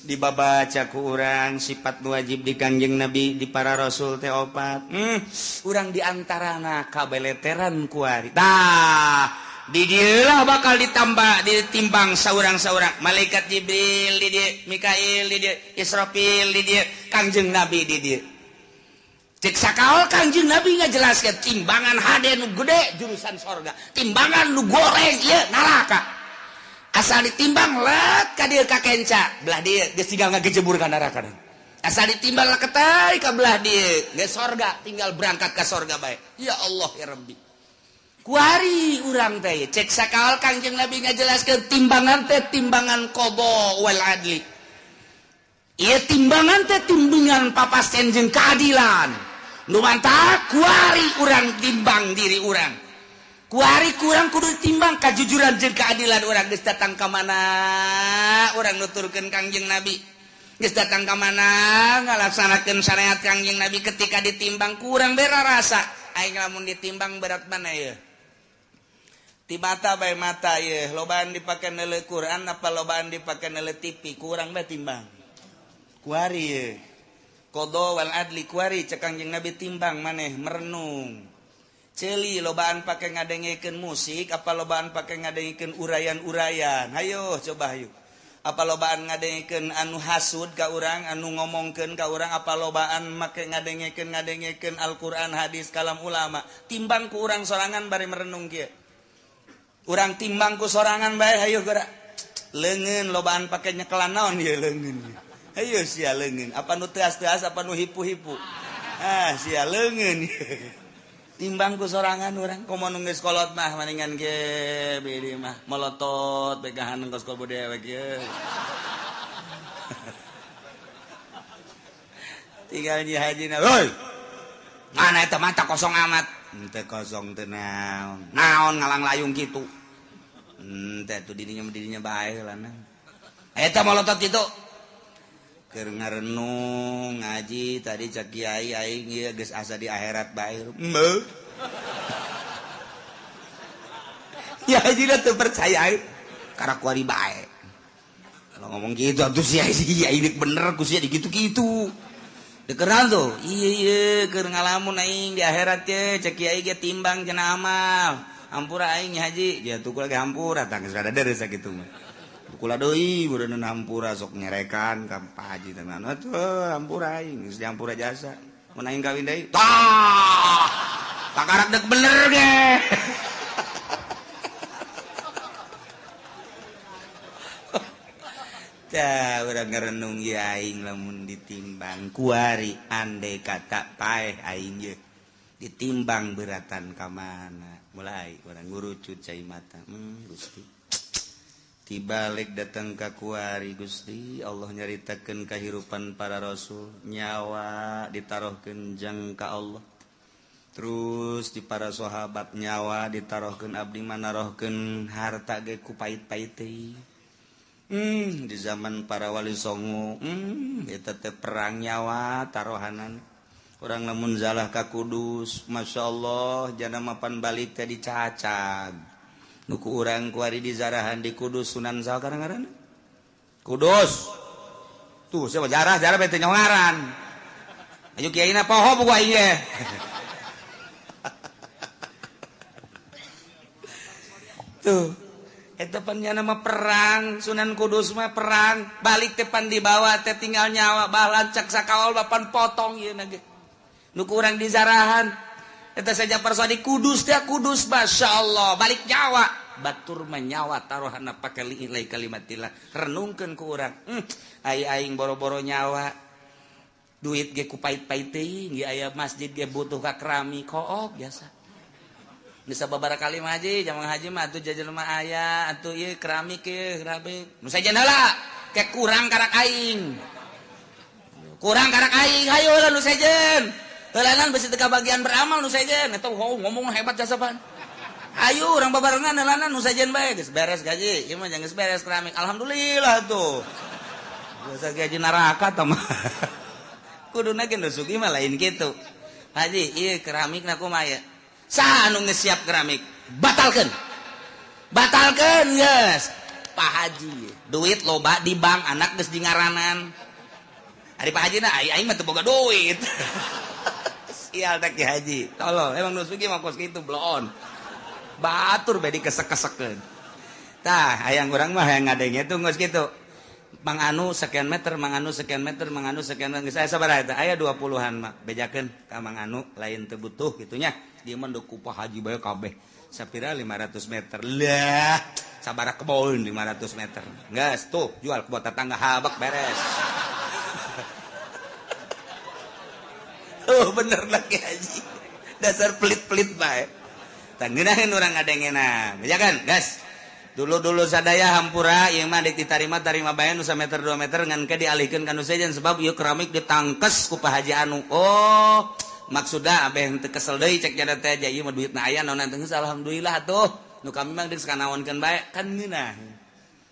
dibabaca ku urang sifat nu wajib di Kangjeng Nabi di para rasul teh 4 urang diantarana kabeleteran kuari tah di dieulah bakal ditimbang saurang-saurang malaikat Jibril di dieu Mikail di dieu Israfil di dieu Kangjeng Nabi di dieu cek sakaol Kangjeng Nabi ngajelaskeun timbangan hade nu gede jurusan sorga timbangan nu goreng ieu neraka asal ditimbang let ka dieu ka kenca belah dieu geus tinggal ngagejebur ka neraka asal ditimbang leketai ka belah dieu geus sorga tinggal berangkat ka sorga bae ya Allah ya Rabbi kuari urang teh cek sakaol Kangjeng Nabi ngajelaskeun timbangan teh timbangan qada wal adli ieu timbangan teh timbangan papasten jeung keadilan nu mantap kuari urang timbang diri urang kuari kurang kudu timbang kajujuran jeung keadilan urang geus datang ka mana urang nuturkeun Kangjeng Nabi geus datang ka mana ngalaksanakeun syariat Kangjeng Nabi ketika ditimbang kurang bera rasa aing lamun ditimbang berat mana ya ti mata bae mata ye lobaan dipake neuleuh Quran apa lobaan dipake neuleuh TV kurang bae timbang kuari ye qada wal adli kuari cek Kangjeng Nabi timbang maneh merenung ceuli lobaan pake ngadengekeun musik apa lobaan pake ngadengekeun urayan-urayan hayo coba hayo apa lobaan ngadengekeun anu hasud ka urang anu ngomongkeun ka urang apa lobaan make ngadengekeun Al-Qur'an hadis kalam ulama timbang ku urang sorangan bari merenung kieu urang timbang ku sorangan bae hayo geura leungeun lobaan pake nyekelan naon ieu leungeun hayo sia leungeun apa nu teas-teas apa nu hipu-hipu sia leungeun timbang ku sorangan urang komo nu geus kolot mah maningan ge beureum mah molotot begahan engkos kol budewek ye tinggal nyi hajina heuy mana eta mata kosong amat teu kosong teu naon ngalang layung kitu teh tu didinya bae heulana eta molotot kitu keur ngarenung ngaji tadi cak kiai aing ieu geus asa di akhirat bae. Ya haji teu percaya karena kuari bae. Kalau ngomong gitu atuh si kiai ini bener ku sia dikitu-kitu. Dekeran tuh. Iya keur ngalamun aing di akhirat teh cak kiai ge timbang cenah amal. Hampura aing haji, ya tukul ge hampura tah geus rada deres sakitu mah. Kula deui bureun hampura sok nyerekan ka Pak Haji tenan. Atuh hampura aing geus dihampura jasa. Mun aing kawin deui. Tah. Pakarak dek bener ge. Tah urang ngarenung ieu aing lamun ditimbang kuari andai kata paeh aing ye. Ditimbang beratan ka mana. Mulai urang ngurucut cai mata. Gusti. Tibalik datang ka kuari Gusti Allah nyaritakeun kahirupan para rasul nyawa ditarohkeun jang ka Allah terus di para sahabat nyawa ditarohkeun abdi manarohkeun harta ge ku pait-pait teh di zaman para wali songo eta teh perang nyawa tarohanan urang lamun zalah ka Kudus masyaallah jana mapan balik teh dicacag nuku urang kuari di zarahan di Kudus Sunan saha ngaran Kudus tuh siapa jarah bete ngaran ayo kiaina poho buku aing ge tuh eta pan nama perang Sunan Kudus mah perang balik teh pan dibawa teh tinggal nyawa balancak sakaol bapan potong ieu na ge nuku urang di zarahan eta saja persoal di Kudus teh Kudus masyaallah balik nyawa batur menyawa taruhana pakai liilai kalimatillah renungkeun ku urang aing boro-boro nyawa duit ge ku pait-pait teuing ge aya masjid ge butuh ka keramik kook biasa bisa babara kali mah haji jamang haji mah atuh jajan mah aya atuh ieu keramik ge keramik nu sajen heula ke kurang karak aing hayo heula nu sajen heulanan bisi teu kabagian beramal nu sajen eta ngomong hebat jasaban. Ayo orang babarengan nelanan nu sajen bae geus beres gaji ieu mah geus beres keramik alhamdulillah tuh biasa gaji neraka tah mah kuduna ge nu sugi mah lain kitu haji ieu keramikna kumaha saha anu geus siap keramik batalkeun geus Pak Haji duit loba di bank anak geus di ngaranan ari Pak Haji na aing mah teu boga duit sial teh Ki Haji tolol emang nu sugi mah kos kitu bloon batur bedi kesek-kesekeun. Tah, hayang urang mah hayang ngadenge tuh geus kitu. Mang anu sekian meter, mang anu sekian meter, mang anu sekian meter. Geus aya sabaraha eta? Aya 20-an mah. Bejakeun ka mang anu lain teu butuh kitu nya. Dieu mah deuk ku Pak Haji bae kabeh. Sapira 500 meter. Lah, sabaraha kebon 500 meter. Geus tuh jual ke buat tetangga habak beres. Oh, bener lagi Haji. Dasar pelit-pelit bae. Tangeunaheun urang ngadengena. Bejakeun, gas. Dulu sadaya hampura ieu mah ditarima bae nu sameter 2 meter ngan ke dialihkeun ka nu sajen sebab ieu keramik ditangkes ku Pak Haji anu. Oh, maksudna abeh teu kesel deui cek jada teh ieu mah duitna aya naon teh alhamdulillah atuh. Nu kami mah geus kanaonkeun bae kan ngeunah.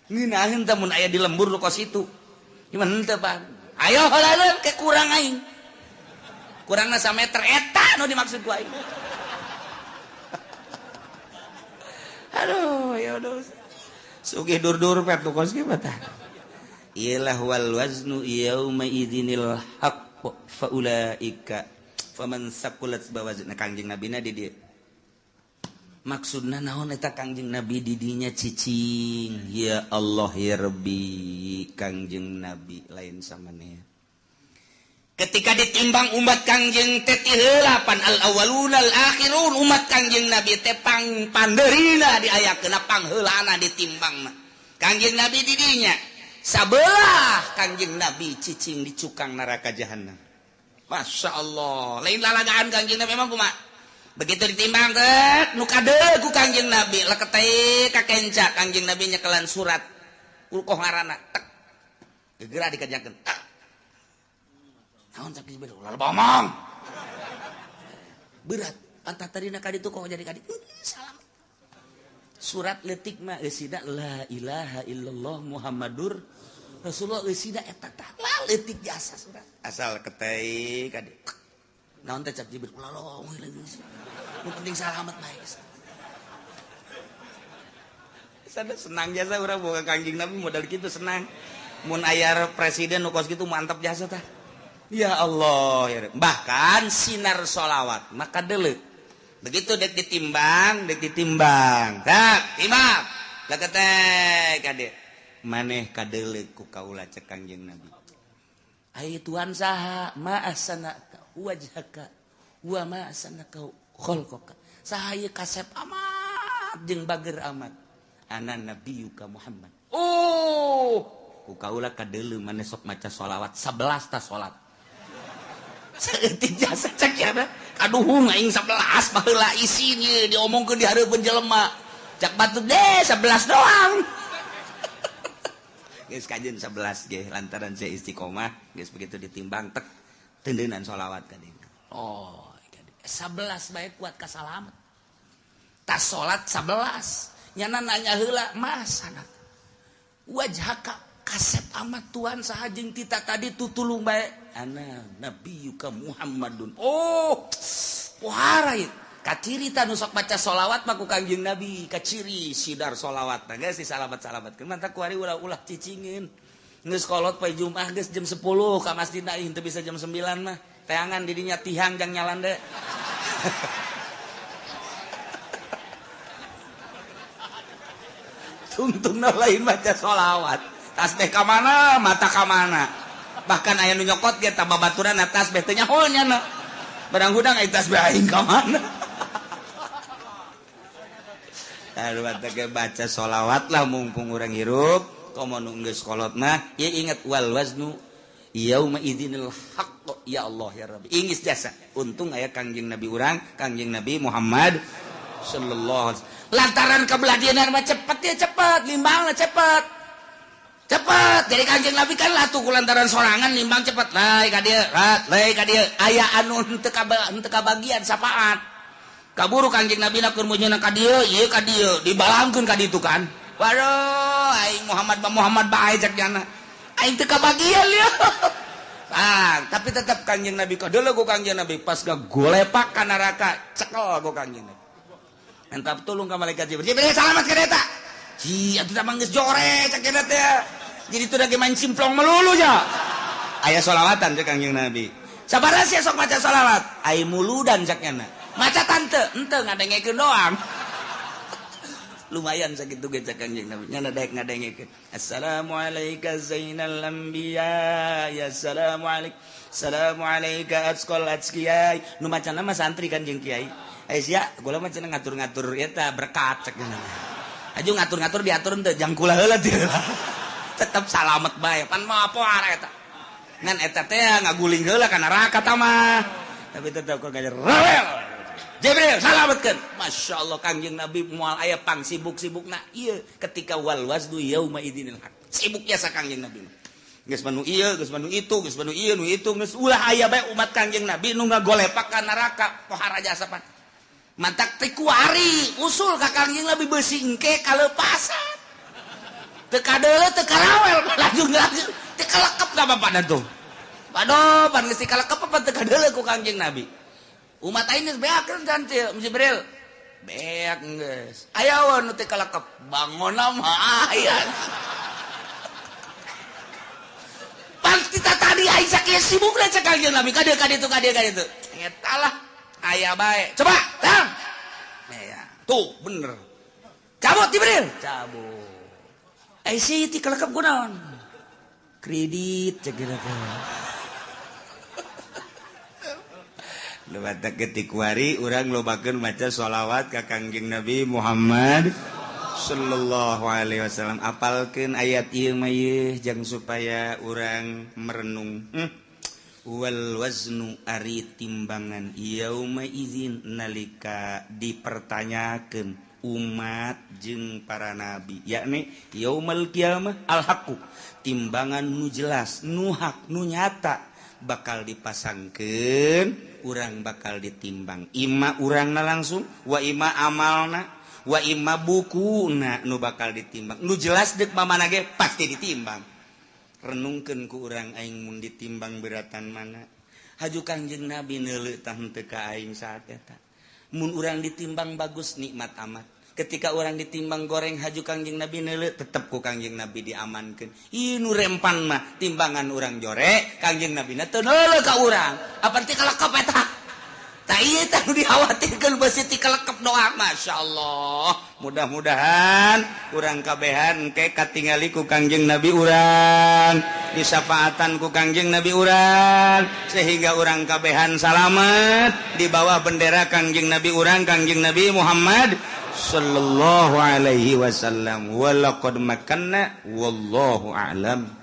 Ngeunaheun teh mun aya di lembur nu kos itu. Ieu mah henteu Pak. Ayo heula ke kurang aing. Kurangna sameter eta nu dimaksud ku aing. Aduh, ya udah. Sugih dur-dur pet tu kos kieu tah. Ialah wal waznu yauma idzinil haqq fa ulaika faman saqulat bawazna Kangjeng Nabi na di dieu. Maksudna naon eta Kangjeng Nabi di dinya cicing. Ya Allah ya Rabbi Kangjeng Nabi lain samaneh. Ketika ditimbang umat Kangjeng teh ti heula pan al awwalun al akhirun umat Kangjeng Nabi teh pandeurina diayakeun pangheulana ditimbangna Kangjeng Nabi di dinya sabelah Kangjeng Nabi cicing di cukang neraka jahanam. Masya Allah lain lalagaan Kangjeng Nabi memang kumaha begitu ditimbang teh nu kadeu ku Kangjeng Nabi leket teh ka kenca Kangjeng Nabi nyekelan surat ulkoh ngaranna tek gegera dikajakeun naon cak bener ulah bomong berat antah tadina kaditu kok jadi kaditu salam surat letik mah eusina la ilaha illallah muhammadur Rasulullah sida eta tah leutik jasa surat asal ketei kade naon teh cap Jibril ulah lagi nu penting salamet bae sada senang jasa urang boga Kangjeng Nabi modal kitu senang mun aya presiden nu kos kitu mantap jasa tah ya Allah ya bahkan sinar sholawat maka deuleu begitu dek ditimbang tak timbang laketeh kade maneh kadeuleu ku kaula cek Kangjeng Nabi ai Tuhan saha ma ahsanaka wajhaka wa ma ahsanaka khalqaka saha ieu kasep amat jeung bager amat ana nabiyuka Muhammad ku kaula kadeuleu maneh sok maca sholawat 11 tah salat saeutik jasa cek ya kaduhung aing 11 baheula isinya diomongkeun di hareupeun jelema cak batuk deh 11 doang geus kajeun 11 ge lantaran saya istiqomah geus begitu ditimbang tek teundeunan sholawat ka dieu 11 bae kuat ka salamet tas salat 11 nyana nanya heula mas sanak wajhaka kasep amat Tuhan saha jeung tita tadi tutulung bae ana nabiyuka Muhammadun pohara ieu kacirita nu sok baca sholawat mah ku Kangjeng Nabi kaciri sidar sholawat nah geus disalamet-salametkeun mantap ku ari ulah-ulah cicingin geus kolot poe Jumat geus jam 10 ka masjidna ih teu bisa jam 9 mah teangan di dinya tihang jang nyalan deui tungtungna lain baca sholawat tasbih ka mana mata ka mana bahkan aya nu nyokot ge tah babaturan tasbih teh nyaho nya barang hudang aya tasbih aing ka mana baca sholawat lah mumpung orang hirup komo nunggeus kolot mah ya ingat wal waznu yauma idzinil haqq ya Allah ya Rabbi ingis jasa untung aya Kangjeng Nabi urang Kangjeng Nabi Muhammad sallallahu alaihi wasallam lantaran kabeladianan mah cepet ya cepet limbangna cepet jadi Kangjeng Nabi kan latuh lantaran sorangan limbang cepet lai ka dieu aya anu teu kabagian sapaat kaburu Kangjeng Nabi na keur munyeuna ka dieu ieu ka dieu dibalangkeun ka ditu kan waduh aing Muhammad bae cek jana aing teu kabagian lieu tapi tetap Kangjeng Nabi kadeuleu ku Kangjeng Nabi pas gagolepak ka neraka cekel ku Kangjeng Nabi entap tulung ka malaikat Jibril salamet ka eta atuh teh manggeus jore cek eta teh jadi itu lagi main simplong melulu ya aya sholawatan cek Kangjeng Nabi sabaraha sia sok maca sholawat ai muludan cek nya maca tante ente ngadengekeun doang lumayan sakitu ge cek Kangjeng Nabi nya daek ngadengekeun assalamu alayka zainal anbiya ya assalamu alayka atqal atqiyai nu macana mah santri kan jeung kiai sia gula mah cenah ngatur-ngatur eta berkat cek nya aju ngatur-ngatur diatur teu jang kula heula teh tetep salamet bae pan mah poar eta ngan eta teh ngaguling heula ka neraka tah mah tapi tetep kok gajer rewel Jibril salametkeun Masya Allah Kangjeng Nabi moal aya pang sibuk-sibukna ieu ketika wal wazdu yauma idzinil haq sibuk jasa Kangjeng Nabi geus manu ieu geus manu itu geus manu ieu nu itu geus ulah aya bae umat Kangjeng Nabi nu ngagolepak ka neraka pohara jasa pan mantak teh kuari usul ka Kangjeng Nabi beusi engke kaleupasan teu kadeuleu teu karawel lanjut teu kalekep ka bapak tuh padoh pan geus kalekep apa teu kadeuleu ku Kangjeng Nabi umat aing geus beakeun can Jibril beak geus aya wae nu teu kalekep bangonna mah aya pan kita tadi aing sakieu sibukna cek Kangjeng Nabi ka dieu eta lah aya bae coba tang ya tuh bener cabut Jibril cabut sih ti kalekep kunaon kredit cek kira Lewatak ketik wari urang lobakeun maca sholawat ka Kangjeng Nabi Muhammad sallallahu alaihi wasallam apalkeun ayat ieu mah jang supaya urang merenung wal waznu ari timbangan yauma izin nalika dipertanyakeun umat jeung para nabi yakni yaumal kiamah al haqu timbangan nu jelas nu hak nu nyata bakal dipasangkeun urang bakal ditimbang ima urangna langsung wa ima amalna wa ima bukuna nu bakal ditimbang nu jelas deuk mamana ge pasti ditimbang renungkeun ku urang aing mun ditimbang beratan mana haju Kangjeng Nabi neuleuh tah henteu ka aing saat eta mun urang ditimbang bagus nikmat amat ketika orang ditimbang goreng haju Kangjeng Nabi neuleuh tetep ku Kangjeng Nabi diamankeun ieu nu rempan mah timbangan urang jorek Kangjeng Nabi na teu neuleuh ka urang apa teh kalekep eta tah ieu tah nu dikhawatirkeun beusi ti kalekep doa masyaallah mudah-mudahan urang kabehan ke katingali ku Kangjeng Nabi urang disafaatan ku Kangjeng Nabi urang sehingga urang kabehan salamet di bawah bendera Kangjeng Nabi urang Kangjeng Nabi Muhammad sallallahu alaihi wasallam walaqad makanna wallahu a'lam.